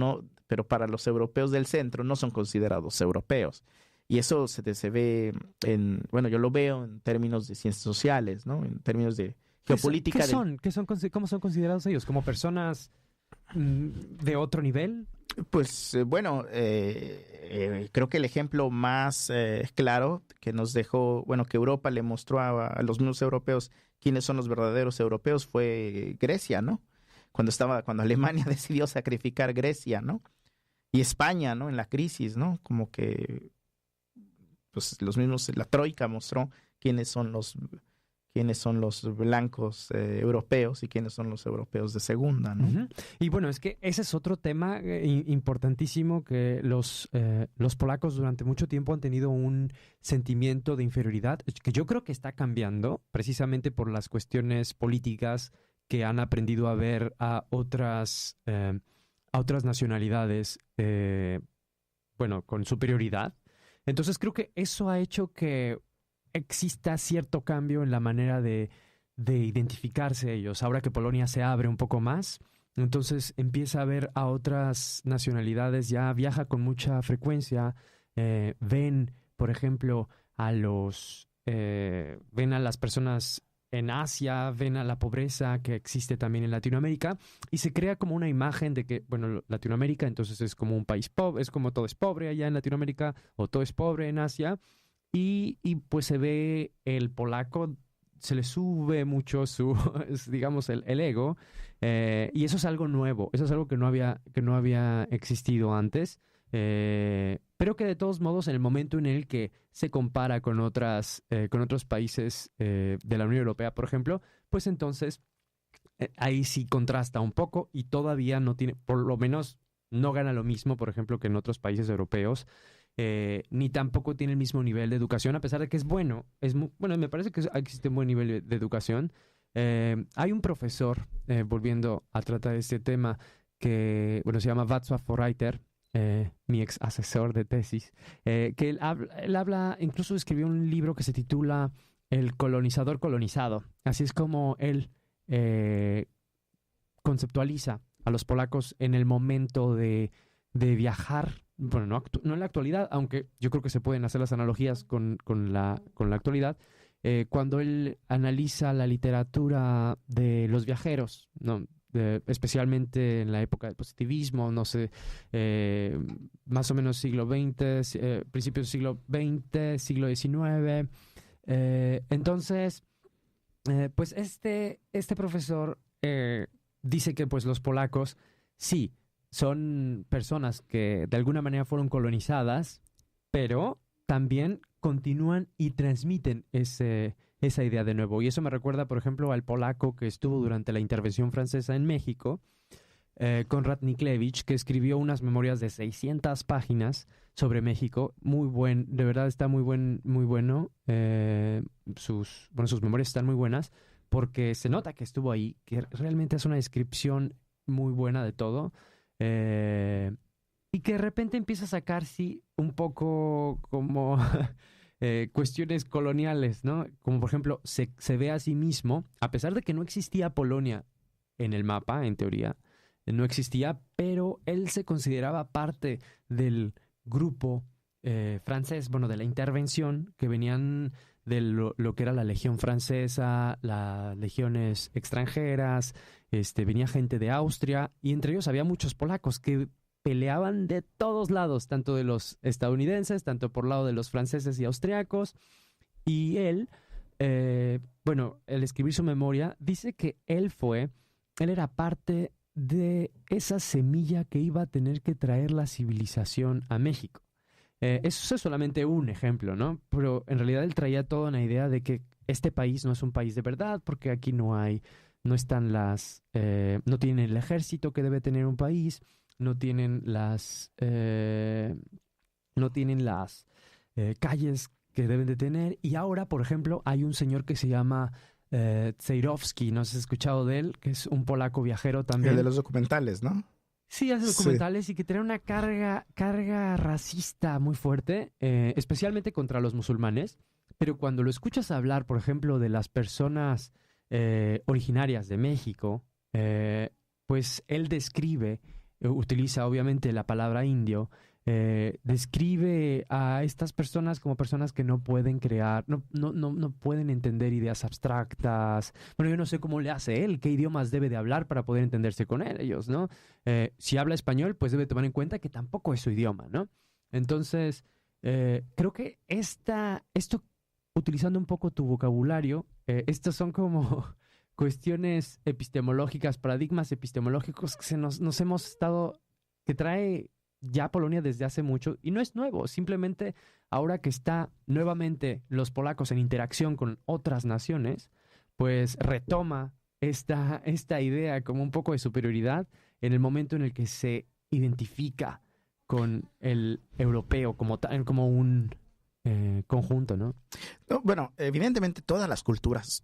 para los europeos del centro no son considerados europeos. Y eso se ve yo lo veo en términos de ciencias sociales, ¿no? En términos de geopolítica. ¿Cómo son considerados ellos? ¿Como personas de otro nivel? Pues creo que el ejemplo más claro que nos dejó, que Europa le mostró a los mismos europeos quiénes son los verdaderos europeos fue Grecia, ¿no? Cuando Alemania decidió sacrificar Grecia, ¿no? Y España, ¿no?, en la crisis, ¿no? Como que pues la Troika mostró quiénes son los blancos europeos y quiénes son los europeos de segunda, ¿no? Uh-huh. Y bueno, es que ese es otro tema importantísimo, que los polacos durante mucho tiempo han tenido un sentimiento de inferioridad, que yo creo que está cambiando precisamente por las cuestiones políticas, que han aprendido a ver a otras nacionalidades, con superioridad. Entonces creo que eso ha hecho que exista cierto cambio en la manera de identificarse ellos. Ahora que Polonia se abre un poco más, entonces empieza a ver a otras nacionalidades, ya viaja con mucha frecuencia, ven, por ejemplo, ven a las personas en Asia, ven a la pobreza que existe también en Latinoamérica, y se crea como una imagen de que, Latinoamérica entonces es como un país pobre, es como todo es pobre allá en Latinoamérica, o todo es pobre en Asia. Y pues se ve el polaco, se le sube mucho el ego, y eso es algo nuevo, eso es algo que no había existido antes, pero que de todos modos, en el momento en el que se compara con otros países de la Unión Europea, por ejemplo, pues entonces ahí sí contrasta un poco y todavía no tiene, por lo menos no gana lo mismo, por ejemplo, que en otros países europeos. Ni tampoco tiene el mismo nivel de educación, a pesar de que es bueno. Me parece que existe un buen nivel de educación. Hay un profesor, volviendo a tratar este tema, que se llama Václav Reiter, mi ex asesor de tesis, que él habla, incluso escribió un libro que se titula El colonizador colonizado. Así es como él conceptualiza a los polacos en el momento de viajar. Bueno, no en la actualidad, aunque yo creo que se pueden hacer las analogías con la actualidad, cuando él analiza la literatura de los viajeros, ¿no? Especialmente en la época del positivismo, no sé, más o menos siglo XX, principios del siglo XX, siglo XIX. Entonces, pues este profesor dice que pues los polacos sí son personas que de alguna manera fueron colonizadas, pero también continúan y transmiten esa idea de nuevo. Y eso me recuerda, por ejemplo, al polaco que estuvo durante la intervención francesa en México, Konrad Niklevich, que escribió unas memorias de 600 páginas sobre México. De verdad está muy bueno. Sus memorias están muy buenas porque se nota que estuvo ahí, que realmente es una descripción muy buena de todo. Y que de repente empieza a sacar, sí, un poco como cuestiones coloniales, ¿no? Como por ejemplo, se ve a sí mismo, a pesar de que no existía Polonia en el mapa, en teoría, no existía, pero él se consideraba parte del grupo francés, bueno, de la intervención, que venían de lo que era la Legión Francesa, las legiones extranjeras, venía gente de Austria, y entre ellos había muchos polacos que peleaban de todos lados, tanto de los estadounidenses, tanto por lado de los franceses y austriacos. Y él, al escribir su memoria, dice que él era parte de esa semilla que iba a tener que traer la civilización a México. Eso es solamente un ejemplo, ¿no? Pero en realidad él traía toda una idea de que este país no es un país de verdad, porque aquí no tienen el ejército que debe tener un país, no tienen las calles que deben de tener. Y ahora, por ejemplo, hay un señor que se llama Cejrowski, ¿no has escuchado de él? Que es un polaco viajero también. El de los documentales, ¿no? Sí, hace documentales, sí. Y que tiene una carga racista muy fuerte, especialmente contra los musulmanes. Pero cuando lo escuchas hablar, por ejemplo, de las personas originarias de México, pues él utiliza obviamente la palabra indio, describe a estas personas como personas que no pueden crear, no pueden entender ideas abstractas. Bueno, yo no sé cómo le hace él, qué idiomas debe de hablar para poder entenderse con ellos, ¿no? Si habla español, pues debe tomar en cuenta que tampoco es su idioma, ¿no? Entonces, creo que esto, utilizando un poco tu vocabulario, estos son como cuestiones epistemológicas, paradigmas epistemológicos que que trae ya Polonia desde hace mucho, y no es nuevo, simplemente ahora que está nuevamente los polacos en interacción con otras naciones, pues retoma esta idea como un poco de superioridad en el momento en el que se identifica con el europeo como un conjunto, ¿no? No, bueno, evidentemente todas las culturas,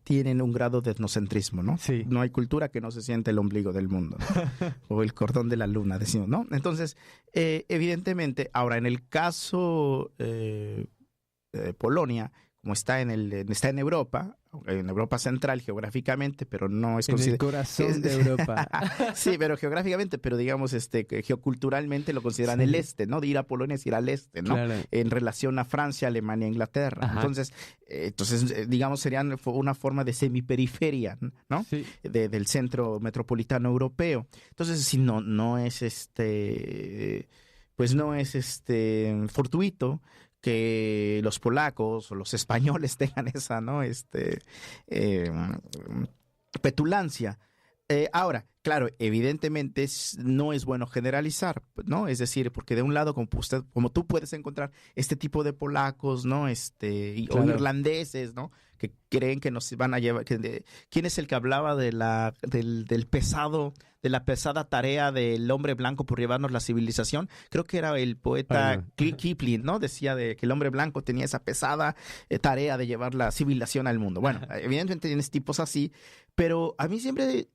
tienen un grado de etnocentrismo, ¿no? Sí. No hay cultura que no se siente el ombligo del mundo, ¿no? O el cordón de la luna, decimos, ¿no? Entonces, evidentemente, ahora en el caso Polonia, como está en Europa central geográficamente, pero no es en el corazón de Europa. Sí, pero geográficamente, pero digamos que geoculturalmente lo consideran el este, ¿no? De ir a Polonia es ir al este, ¿no? Claro. En relación a Francia, Alemania, Inglaterra. Ajá. Entonces, digamos, serían una forma de semiperiferia, ¿no? Sí. Del centro metropolitano europeo. Entonces, si no es pues no es fortuito que los polacos o los españoles tengan esa, ¿no? Petulancia. Ahora, claro, evidentemente no es bueno generalizar, ¿no? Es decir, porque de un lado, como tú puedes encontrar este tipo de polacos, ¿no? O irlandeses, ¿no? Que creen que nos van a llevar. ¿Quién es el que hablaba de la pesada tarea del hombre blanco por llevarnos la civilización? Creo que era el poeta Kipling, ¿no? Decía que el hombre blanco tenía esa pesada tarea de llevar la civilización al mundo. Bueno, evidentemente tienes tipos así, pero a mí siempre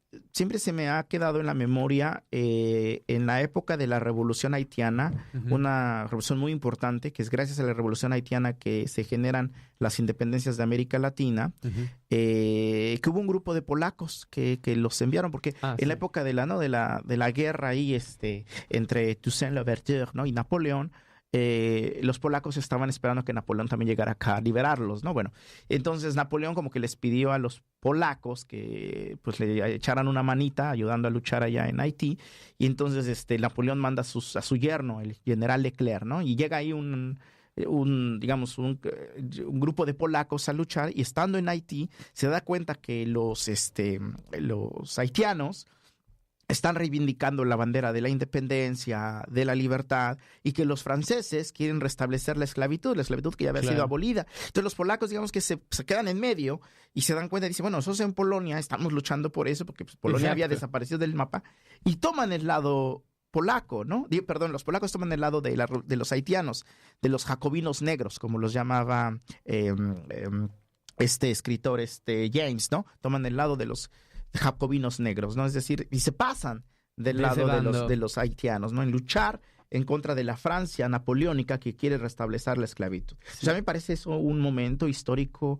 se me ha ha quedado en la memoria en la época de la Revolución Haitiana, una revolución muy importante, que es gracias a la Revolución Haitiana que se generan las independencias de América Latina, que hubo un grupo de polacos que los enviaron, porque en la época de la guerra ahí, entre Toussaint Louverture, ¿no?, y Napoleón, los polacos estaban esperando que Napoleón también llegara acá a liberarlos, ¿no? Bueno, entonces Napoleón como que les pidió a los polacos que pues le echaran una manita ayudando a luchar allá en Haití, y entonces Napoleón manda a su yerno, el general Leclerc, ¿no? Y llega ahí un grupo de polacos a luchar, y estando en Haití se da cuenta que los haitianos están reivindicando la bandera de la independencia, de la libertad, y que los franceses quieren restablecer la esclavitud que ya había sido abolida. Entonces los polacos, digamos que se quedan en medio y se dan cuenta y dicen, bueno, nosotros en Polonia estamos luchando por eso, porque pues, Polonia había desaparecido del mapa, y toman el lado polaco, ¿no? Perdón, los polacos toman el lado de los haitianos, de los jacobinos negros, como los llamaba este escritor, James, ¿no? Toman el lado de los jacobinos negros, ¿no? Es decir, y se pasan del lado de los haitianos, ¿no? En luchar en contra de la Francia napoleónica que quiere restablecer la esclavitud. Sí. O sea, me parece eso un momento histórico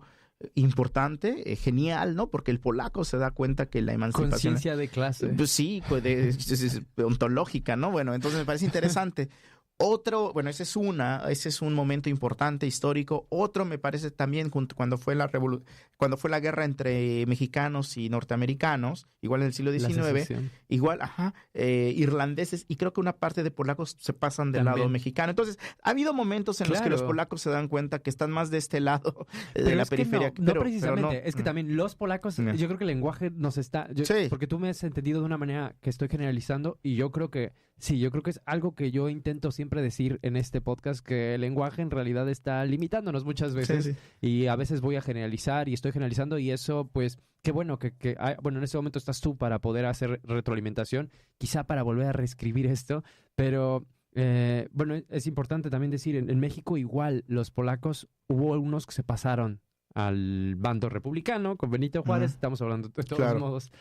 importante, genial, ¿no? Porque el polaco se da cuenta que la emancipación... Conciencia de clase. Pues sí, pues es ontológica, ¿no? Bueno, entonces me parece interesante. Ese es un momento importante, histórico. Otro me parece también cuando fue la guerra entre mexicanos y norteamericanos, igual en el siglo XIX, irlandeses, y creo que una parte de polacos se pasan del lado mexicano. Entonces, ha habido momentos en los que los polacos se dan cuenta que están más de este lado de la periferia. No precisamente, es que también los polacos, yo creo que el lenguaje nos está... Porque tú me has entendido de una manera que estoy generalizando, y yo creo que es algo que yo intento siempre decir en este podcast, que el lenguaje en realidad está limitándonos muchas veces, y a veces voy a generalizar y estoy generalizando, y eso pues qué bueno bueno, en este momento estás tú para poder hacer retroalimentación, quizá para volver a reescribir esto, pero bueno, es importante también decir, en México igual los polacos, hubo unos que se pasaron al bando republicano con Benito Juárez, estamos hablando de todos modos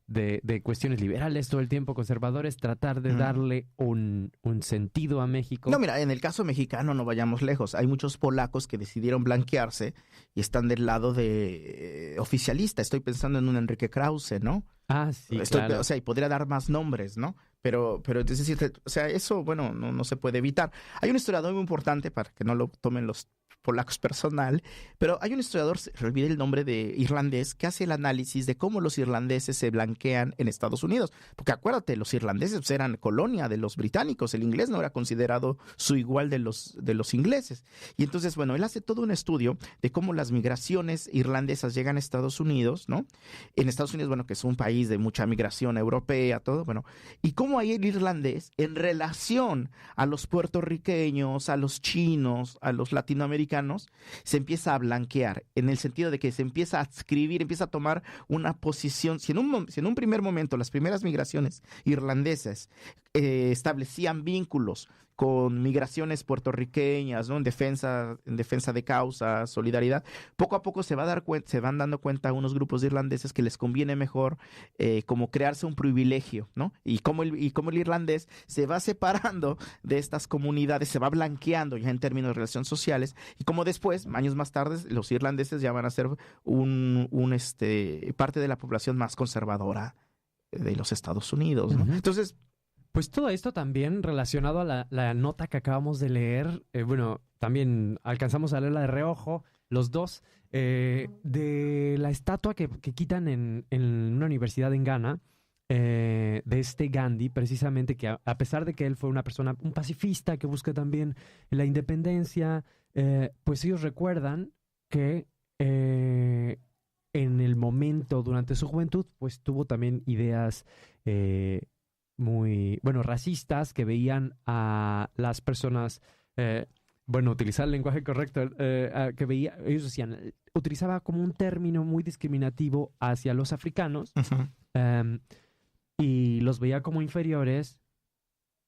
de cuestiones liberales todo el tiempo, conservadores, tratar de darle un sentido a México. No, mira, en el caso mexicano no vayamos lejos, hay muchos polacos que decidieron blanquearse y están del lado de oficialista. Estoy pensando en un Enrique Krause, ¿no? Ah, sí, claro. O sea, y podría dar más nombres, ¿no? Pero es decir, o sea, eso, bueno, no se puede evitar. Hay un historiador muy importante, para que no lo tomen los polacos personal, pero hay un historiador, se me olvida el nombre, de irlandés, que hace el análisis de cómo los irlandeses se blanquean en Estados Unidos. Porque acuérdate, los irlandeses pues, eran colonia de los británicos, el inglés no era considerado su igual de los ingleses. Y entonces, bueno, él hace todo un estudio de cómo las migraciones irlandesas llegan a Estados Unidos, ¿no? En Estados Unidos, bueno, que es un país de mucha migración europea, todo, bueno, y cómo ahí el irlandés, en relación a los puertorriqueños, a los chinos, a los latinoamericanos, se empieza a blanquear, en el sentido de que se empieza a adscribir, empieza a tomar una posición. Si en un primer momento las primeras migraciones irlandesas establecían vínculos con migraciones puertorriqueñas, ¿no? En defensa de causas, solidaridad, poco a poco se van dando cuenta unos grupos de irlandeses que les conviene mejor como crearse un privilegio, ¿no? Y como el irlandés se va separando de estas comunidades, se va blanqueando ya en términos de relaciones sociales, y como después, años más tarde, los irlandeses ya van a ser parte de la población más conservadora de los Estados Unidos, ¿no? Entonces, pues todo esto también relacionado a la nota que acabamos de leer, bueno, también alcanzamos a leerla de reojo, los dos, de la estatua que quitan en una universidad en Ghana, de Gandhi, precisamente, que a pesar de que él fue una persona, un pacifista que busca también la independencia, pues ellos recuerdan que en el momento, durante su juventud, pues tuvo también ideas muy, bueno, racistas, que veían a las personas, utilizar el lenguaje correcto, que ellos decían, utilizaba como un término muy discriminativo hacia los africanos, y los veía como inferiores,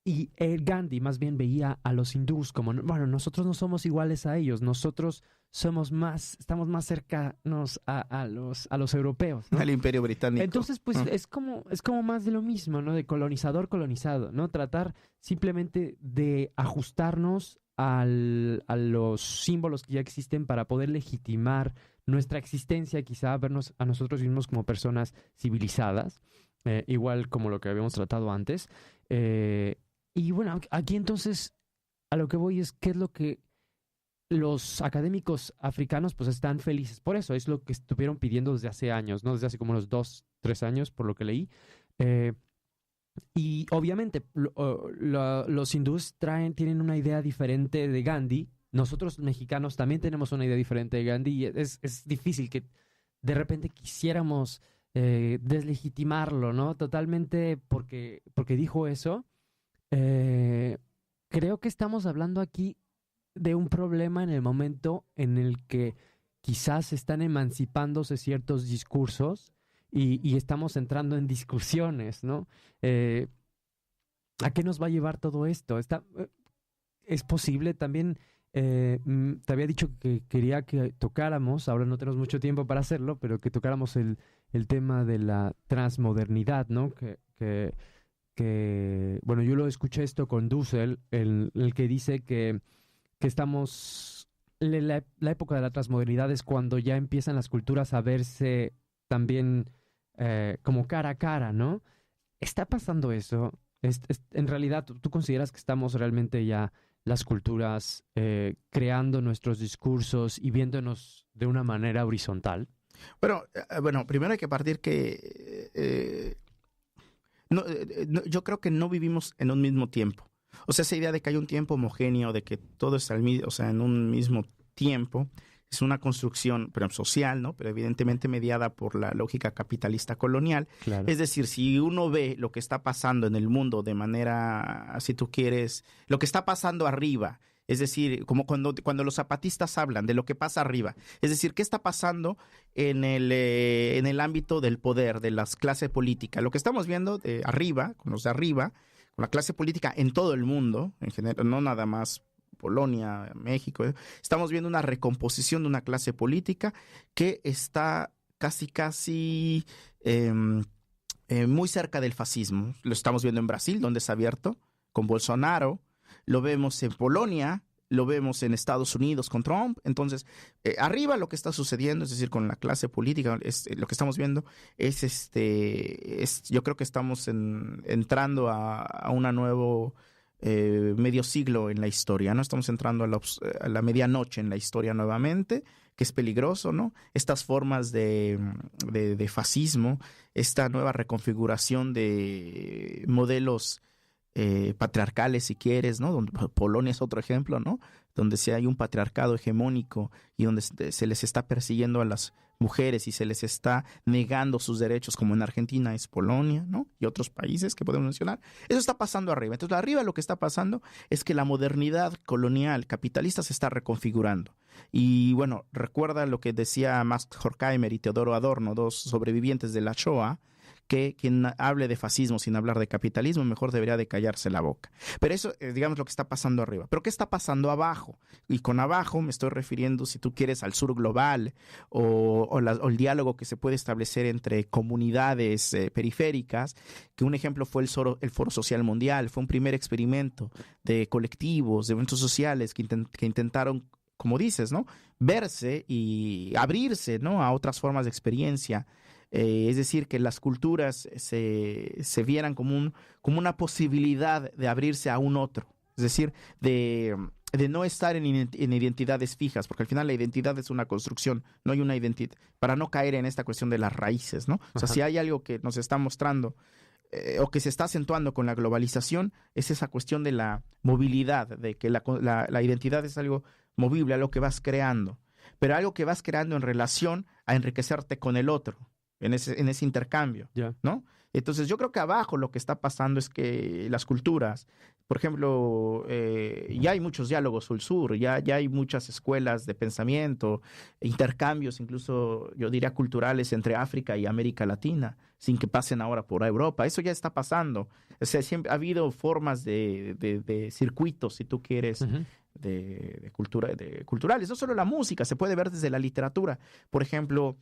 y el Gandhi más bien veía a los hindús como, bueno, nosotros no somos iguales a ellos, nosotros estamos más cercanos a los europeos, ¿no? Al Imperio Británico. Entonces, pues es como más de lo mismo, ¿no? De colonizador, colonizado, ¿no? Tratar simplemente de ajustarnos a los símbolos que ya existen para poder legitimar nuestra existencia, quizá vernos a nosotros mismos como personas civilizadas, igual como lo que habíamos tratado antes. Y bueno, aquí entonces a lo que voy es qué es lo que los académicos africanos pues están felices por eso, es lo que estuvieron pidiendo desde hace años, ¿no? Desde hace como unos 2-3 años, por lo que leí. Y obviamente los hindúes tienen una idea diferente de Gandhi. Nosotros mexicanos también tenemos una idea diferente de Gandhi y es difícil que de repente quisiéramos deslegitimarlo, ¿no? Totalmente porque dijo eso. Creo que estamos hablando aquí de un problema en el momento en el que quizás están emancipándose ciertos discursos y estamos entrando en discusiones, ¿no? ¿A qué nos va a llevar todo esto? ¿Es posible también? Te había dicho que quería que tocáramos, ahora no tenemos mucho tiempo para hacerlo, pero que tocáramos el tema de la transmodernidad, ¿no? Bueno, yo lo escuché esto con Dussel, el que dice que estamos... La época de la transmodernidad es cuando ya empiezan las culturas a verse también como cara a cara, ¿no? ¿Está pasando eso? En realidad, ¿tú consideras que estamos realmente ya las culturas creando nuestros discursos y viéndonos de una manera horizontal? Bueno, primero hay que partir que yo creo que no vivimos en un mismo tiempo. O sea, esa idea de que hay un tiempo homogéneo, de que todo está en un mismo tiempo, es una construcción social, ¿no? Pero evidentemente mediada por la lógica capitalista colonial. Claro. Es decir, si uno ve lo que está pasando en el mundo de manera, si tú quieres, lo que está pasando arriba, es decir, como cuando los zapatistas hablan de lo que pasa arriba, es decir, ¿qué está pasando en el ámbito del poder, de las clases políticas? Lo que estamos viendo de arriba, con los de arriba, con la clase política en todo el mundo, en general, no nada más Polonia, México, estamos viendo una recomposición de una clase política que está casi muy cerca del fascismo. Lo estamos viendo en Brasil, donde es abierto, con Bolsonaro, lo vemos en Polonia, lo vemos en Estados Unidos con Trump. Entonces, arriba lo que está sucediendo, es decir, con la clase política, lo que estamos viendo yo creo que estamos entrando a una nuevo medio siglo en la historia, ¿no? Estamos entrando a la medianoche en la historia nuevamente, que es peligroso, ¿no? Estas formas de fascismo, esta nueva reconfiguración de modelos patriarcales, si quieres, ¿no? Polonia es otro ejemplo, ¿no? Donde sí hay un patriarcado hegemónico y donde se les está persiguiendo a las mujeres y se les está negando sus derechos, como en Argentina es Polonia, ¿no? Y otros países que podemos mencionar. Eso está pasando arriba. Entonces, arriba lo que está pasando es que la modernidad colonial capitalista se está reconfigurando. Y bueno, recuerda lo que decía Max Horkheimer y Teodoro Adorno, dos sobrevivientes de la Shoah, que quien hable de fascismo sin hablar de capitalismo mejor debería de callarse la boca. Pero eso es, digamos, lo que está pasando arriba. ¿Pero qué está pasando abajo? Y con abajo me estoy refiriendo, si tú quieres, al sur global o el diálogo que se puede establecer entre comunidades periféricas, que un ejemplo fue el Foro Social Mundial. Fue un primer experimento de colectivos, de eventos sociales que intentaron, como dices, ¿no?, verse y abrirse, ¿no?, a otras formas de experiencia. Es decir, que las culturas se vieran como una posibilidad de abrirse a un otro. Es decir, de no estar en identidades fijas, porque al final la identidad es una construcción, no hay una identidad, para no caer en esta cuestión de las raíces, ¿no? O sea, si hay algo que nos está mostrando o que se está acentuando con la globalización, es esa cuestión de la movilidad, de que la identidad es algo movible, algo que vas creando, pero algo que vas creando en relación a enriquecerte con el otro. En ese intercambio, ¿no? Entonces yo creo que abajo lo que está pasando es que las culturas, por ejemplo, ya hay muchos diálogos sur-sur, ya hay muchas escuelas de pensamiento, intercambios incluso, yo diría, culturales entre África y América Latina, sin que pasen ahora por Europa. Eso ya está pasando. O sea, siempre ha habido formas de circuitos, si tú quieres, culturales. No solo la música, se puede ver desde la literatura. Por ejemplo,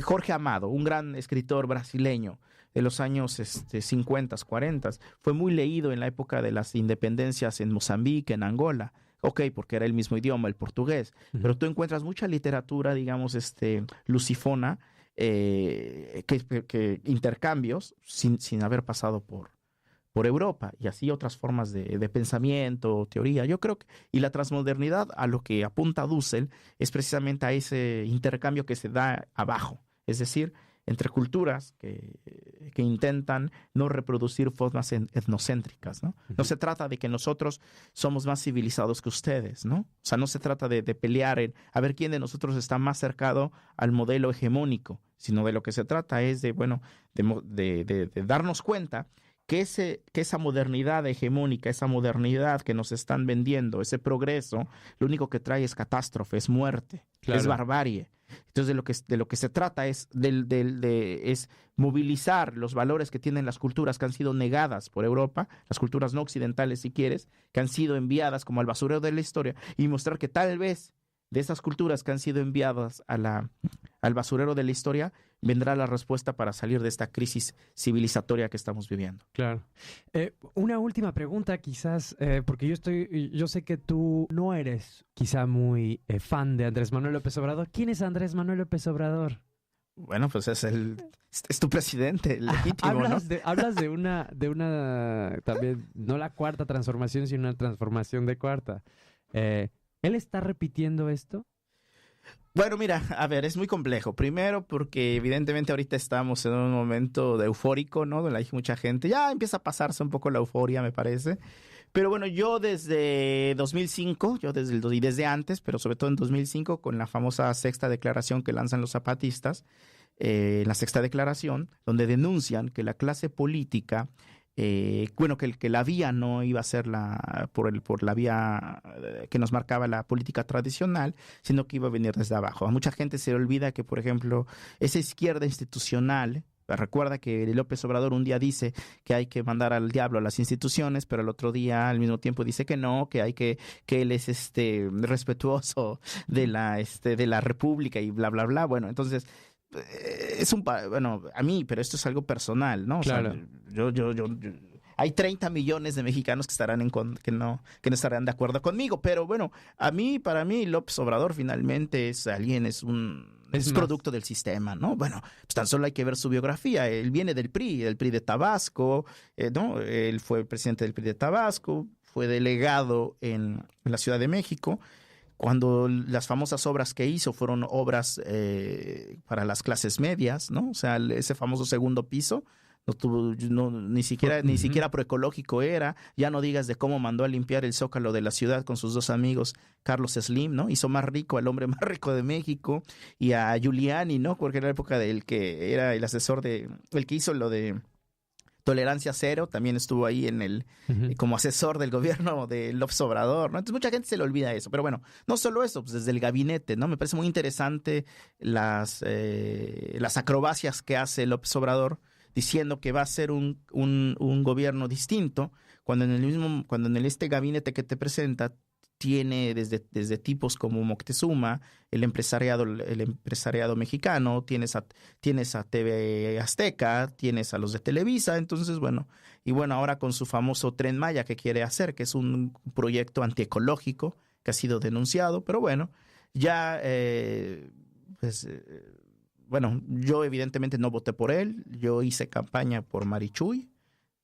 Jorge Amado, un gran escritor brasileño de los años 50, 40, fue muy leído en la época de las independencias en Mozambique, en Angola. Ok, porque era el mismo idioma, el portugués, pero tú encuentras mucha literatura, digamos, lucifona, que intercambios sin haber pasado por Europa, y así otras formas de pensamiento, teoría. Yo creo que, y la transmodernidad, a lo que apunta Dussel, es precisamente a ese intercambio que se da abajo, es decir, entre culturas que intentan no reproducir formas etnocéntricas, ¿no? No se trata de que nosotros somos más civilizados que ustedes, ¿no? O sea, no se trata de pelear en a ver quién de nosotros está más cercano al modelo hegemónico, sino de lo que se trata es de darnos cuenta que esa modernidad hegemónica, esa modernidad que nos están vendiendo, ese progreso, lo único que trae es catástrofe, es muerte, es barbarie. Entonces de lo que se trata es movilizar los valores que tienen las culturas que han sido negadas por Europa, las culturas no occidentales si quieres, que han sido enviadas como al basurero de la historia, y mostrar que tal vez de esas culturas que han sido enviadas al basurero de la historia, vendrá la respuesta para salir de esta crisis civilizatoria que estamos viviendo. Claro. Una última pregunta quizás, porque yo sé que tú no eres quizá muy fan de Andrés Manuel López Obrador. ¿Quién es Andrés Manuel López Obrador? Bueno, pues es tu presidente legítimo, hablas, ¿no? Hablas de una también, no la cuarta transformación, sino una transformación de cuarta. ¿Él está repitiendo esto? Bueno, mira, a ver, es muy complejo. Primero porque evidentemente ahorita estamos en un momento de eufórico, ¿no? Donde hay mucha gente. Ya empieza a pasarse un poco la euforia, me parece. Pero bueno, yo desde 2005, y desde antes, pero sobre todo en 2005, con la famosa sexta declaración que lanzan los zapatistas, la sexta declaración, donde denuncian que la clase política, que la vía no iba a ser por la vía que nos marcaba la política tradicional, sino que iba a venir desde abajo. A mucha gente se le olvida que, por ejemplo, esa izquierda institucional, recuerda que López Obrador un día dice que hay que mandar al diablo a las instituciones, pero el otro día al mismo tiempo dice que no, que él es respetuoso de la República y bla, bla, bla. Bueno, entonces a mí, pero esto es algo personal, ¿no? O claro. sea, hay 30 millones de mexicanos que no estarán de acuerdo conmigo, pero bueno, para mí López Obrador finalmente es producto del sistema, ¿no? Bueno, pues tan solo hay que ver su biografía. Él viene del PRI de Tabasco, ¿no? Él fue presidente del PRI de Tabasco, fue delegado en la Ciudad de México, cuando las famosas obras que hizo fueron obras para las clases medias, ¿no? O sea, ese famoso segundo piso ni siquiera proecológico era. Ya no digas de cómo mandó a limpiar el Zócalo de la ciudad con sus dos amigos, Carlos Slim, ¿no? Hizo más rico al hombre más rico de México, y a Giuliani, ¿no? Porque era la época del que era el asesor el que hizo lo de Tolerancia Cero, también estuvo ahí como asesor del gobierno de López Obrador, ¿no? Entonces mucha gente se le olvida eso, pero bueno, no solo eso, pues desde el gabinete, ¿no? Me parece muy interesante las acrobacias que hace López Obrador, diciendo que va a ser un gobierno distinto, cuando en este gabinete que te presenta tiene desde tipos como Moctezuma, el empresariado mexicano, tienes a TV Azteca, tienes a los de Televisa. Entonces, bueno, ahora con su famoso Tren Maya que quiere hacer, que es un proyecto antiecológico que ha sido denunciado, pero bueno, ya yo evidentemente no voté por él, yo hice campaña por Marichuy.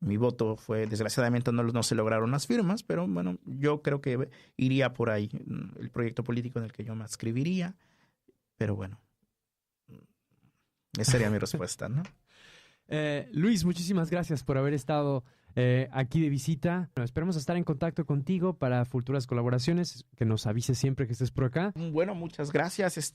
Mi voto fue, desgraciadamente no se lograron las firmas, pero bueno, yo creo que iría por ahí, el proyecto político en el que yo me adscribiría, pero bueno, esa sería mi respuesta, ¿no? Luis, muchísimas gracias por haber estado aquí de visita. Bueno, esperamos estar en contacto contigo para futuras colaboraciones, que nos avises siempre que estés por acá. Bueno, muchas gracias,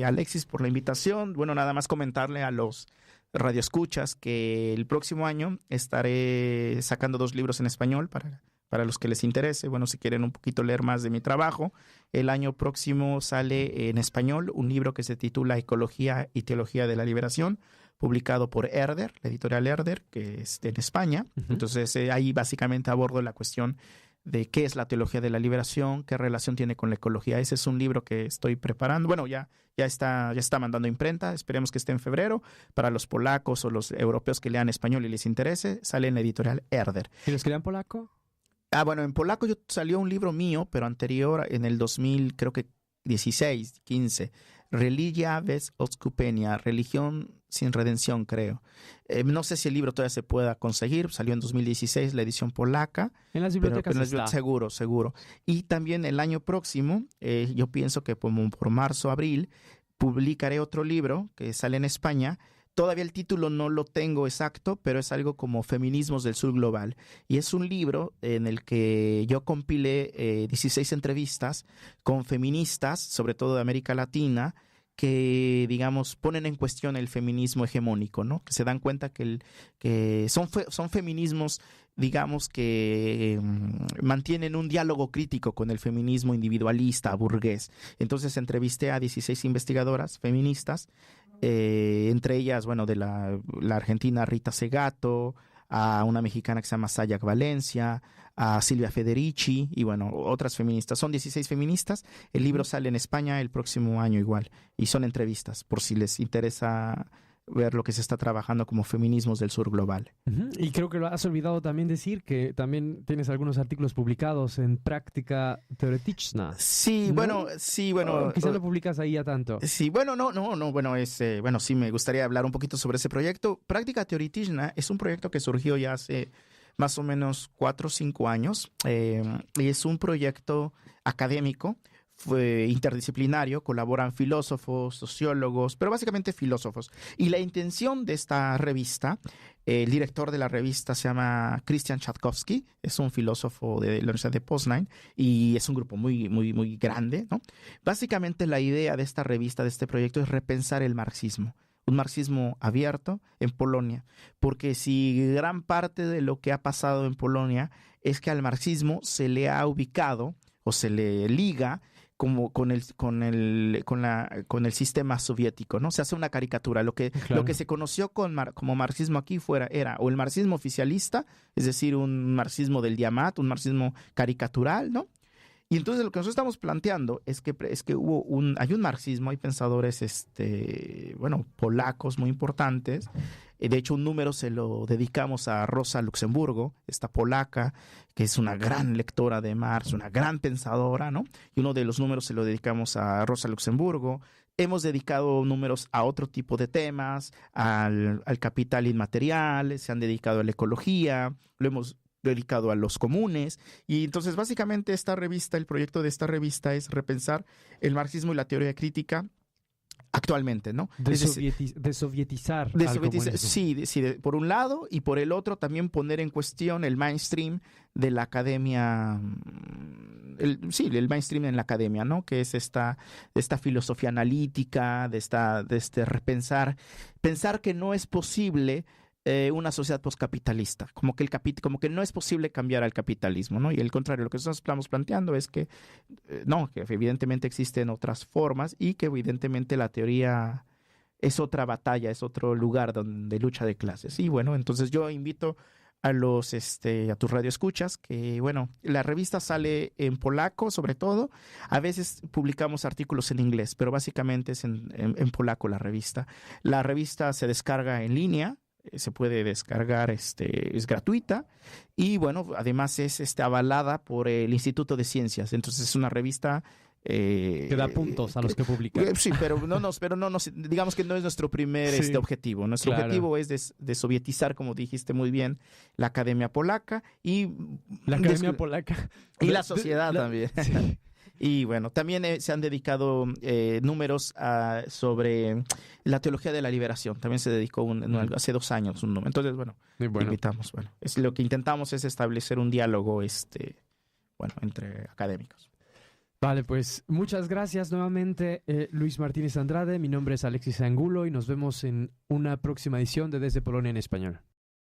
Alexis, por la invitación. Bueno, nada más comentarle a los radioescuchas que el próximo año estaré sacando 2 libros en español para los que les interese. Bueno, si quieren un poquito leer más de mi trabajo, el año próximo sale en español un libro que se titula Ecología y Teología de la Liberación, publicado por Herder, la editorial Herder, que es en España. Entonces ahí básicamente abordo la cuestión de qué es la teología de la liberación, qué relación tiene con la ecología. Ese es un libro que estoy preparando. Bueno, ya está mandando a imprenta. Esperemos que esté en febrero. Para los polacos o los europeos que lean español y les interese, sale en la editorial Herder. ¿Y los que lean polaco? Bueno, en polaco salió un libro mío, pero anterior, en el 2000, creo que 16, 15. Religia bez Oskupenia, religión sin redención, creo. No sé si el libro todavía se pueda conseguir. Salió en 2016 la edición polaca. En las bibliotecas está. Seguro. Y también el año próximo, yo pienso que como por marzo, abril, publicaré otro libro que sale en España. Todavía el título no lo tengo exacto, pero es algo como Feminismos del Sur Global. Y es un libro en el que yo compilé 16 entrevistas con feministas, sobre todo de América Latina, que, digamos, ponen en cuestión el feminismo hegemónico, ¿no? Que se dan cuenta que son feminismos, digamos, que mantienen un diálogo crítico con el feminismo individualista, burgués. Entonces entrevisté a 16 investigadoras feministas, entre ellas, bueno, de la argentina Rita Segato, a una mexicana que se llama Sayak Valencia, a Silvia Federici y bueno, otras feministas. Son 16 feministas. El libro sale en España el próximo año igual y son entrevistas por si les interesa ver lo que se está trabajando como feminismos del sur global. Y creo que lo has olvidado también decir que también tienes algunos artículos publicados en Práctica Teoretyczna. Sí, ¿no? bueno. Quizás lo publicas ahí a tanto. Sí, bueno, no, bueno, sí me gustaría hablar un poquito sobre ese proyecto. Práctica Teoretyczna es un proyecto que surgió ya hace más o menos 4 o 5 años y es un proyecto académico. Fue interdisciplinario, colaboran filósofos, sociólogos, pero básicamente filósofos. Y la intención de esta revista, el director de la revista se llama Christian Schatkowski, es un filósofo de la Universidad de Poznań y es un grupo muy, muy, muy grande, ¿no? Básicamente la idea de esta revista, de este proyecto, es repensar el marxismo. Un marxismo abierto en Polonia, porque si gran parte de lo que ha pasado en Polonia es que al marxismo se le ha ubicado o se le liga como con el sistema soviético, ¿no? Se hace una caricatura. Lo que se conoció como marxismo aquí era o el marxismo oficialista, es decir, un marxismo del Diamat, un marxismo caricatural, ¿no? Y entonces lo que nosotros estamos planteando es que hay un marxismo, hay pensadores polacos muy importantes. De hecho, un número se lo dedicamos a Rosa Luxemburgo, esta polaca, que es una gran lectora de Marx, una gran pensadora, ¿no? Y uno de los números se lo dedicamos a Rosa Luxemburgo. Hemos dedicado números a otro tipo de temas, al capital inmaterial, se han dedicado a la ecología, lo hemos dedicado a los comunes. Y entonces básicamente el proyecto de esta revista es repensar el marxismo y la teoría crítica actualmente, ¿no? Desovietizar. Sí, por un lado, y por el otro también poner en cuestión el mainstream de la academia, el mainstream en la academia, ¿no? Que es esta filosofía analítica, de repensar, pensar que no es posible una sociedad postcapitalista, como que no es posible cambiar al capitalismo, ¿no? Y al contrario, lo que nosotros estamos planteando es que que evidentemente existen otras formas y que evidentemente la teoría es otra batalla, es otro lugar de lucha de clases. Y bueno, entonces yo invito a tus radioescuchas que, bueno, la revista sale en polaco sobre todo, a veces publicamos artículos en inglés, pero básicamente es en polaco la revista. La revista se descarga en línea, se puede descargar, es gratuita y bueno, además es avalada por el Instituto de Ciencias, entonces es una revista que da puntos a los que publican. Sí, pero digamos que no es nuestro primer objetivo. Nuestro objetivo es desovietizar, como dijiste muy bien, la Academia Polaca y la sociedad también. Sí. Y bueno, también se han dedicado números sobre la teología de la liberación. También se dedicó hace 2 años un número. Entonces, bueno, invitamos. Bueno, lo que intentamos es establecer un diálogo entre académicos. Vale, pues muchas gracias nuevamente, Luis Martínez Andrade. Mi nombre es Alexis Angulo y nos vemos en una próxima edición de Desde Polonia en Español.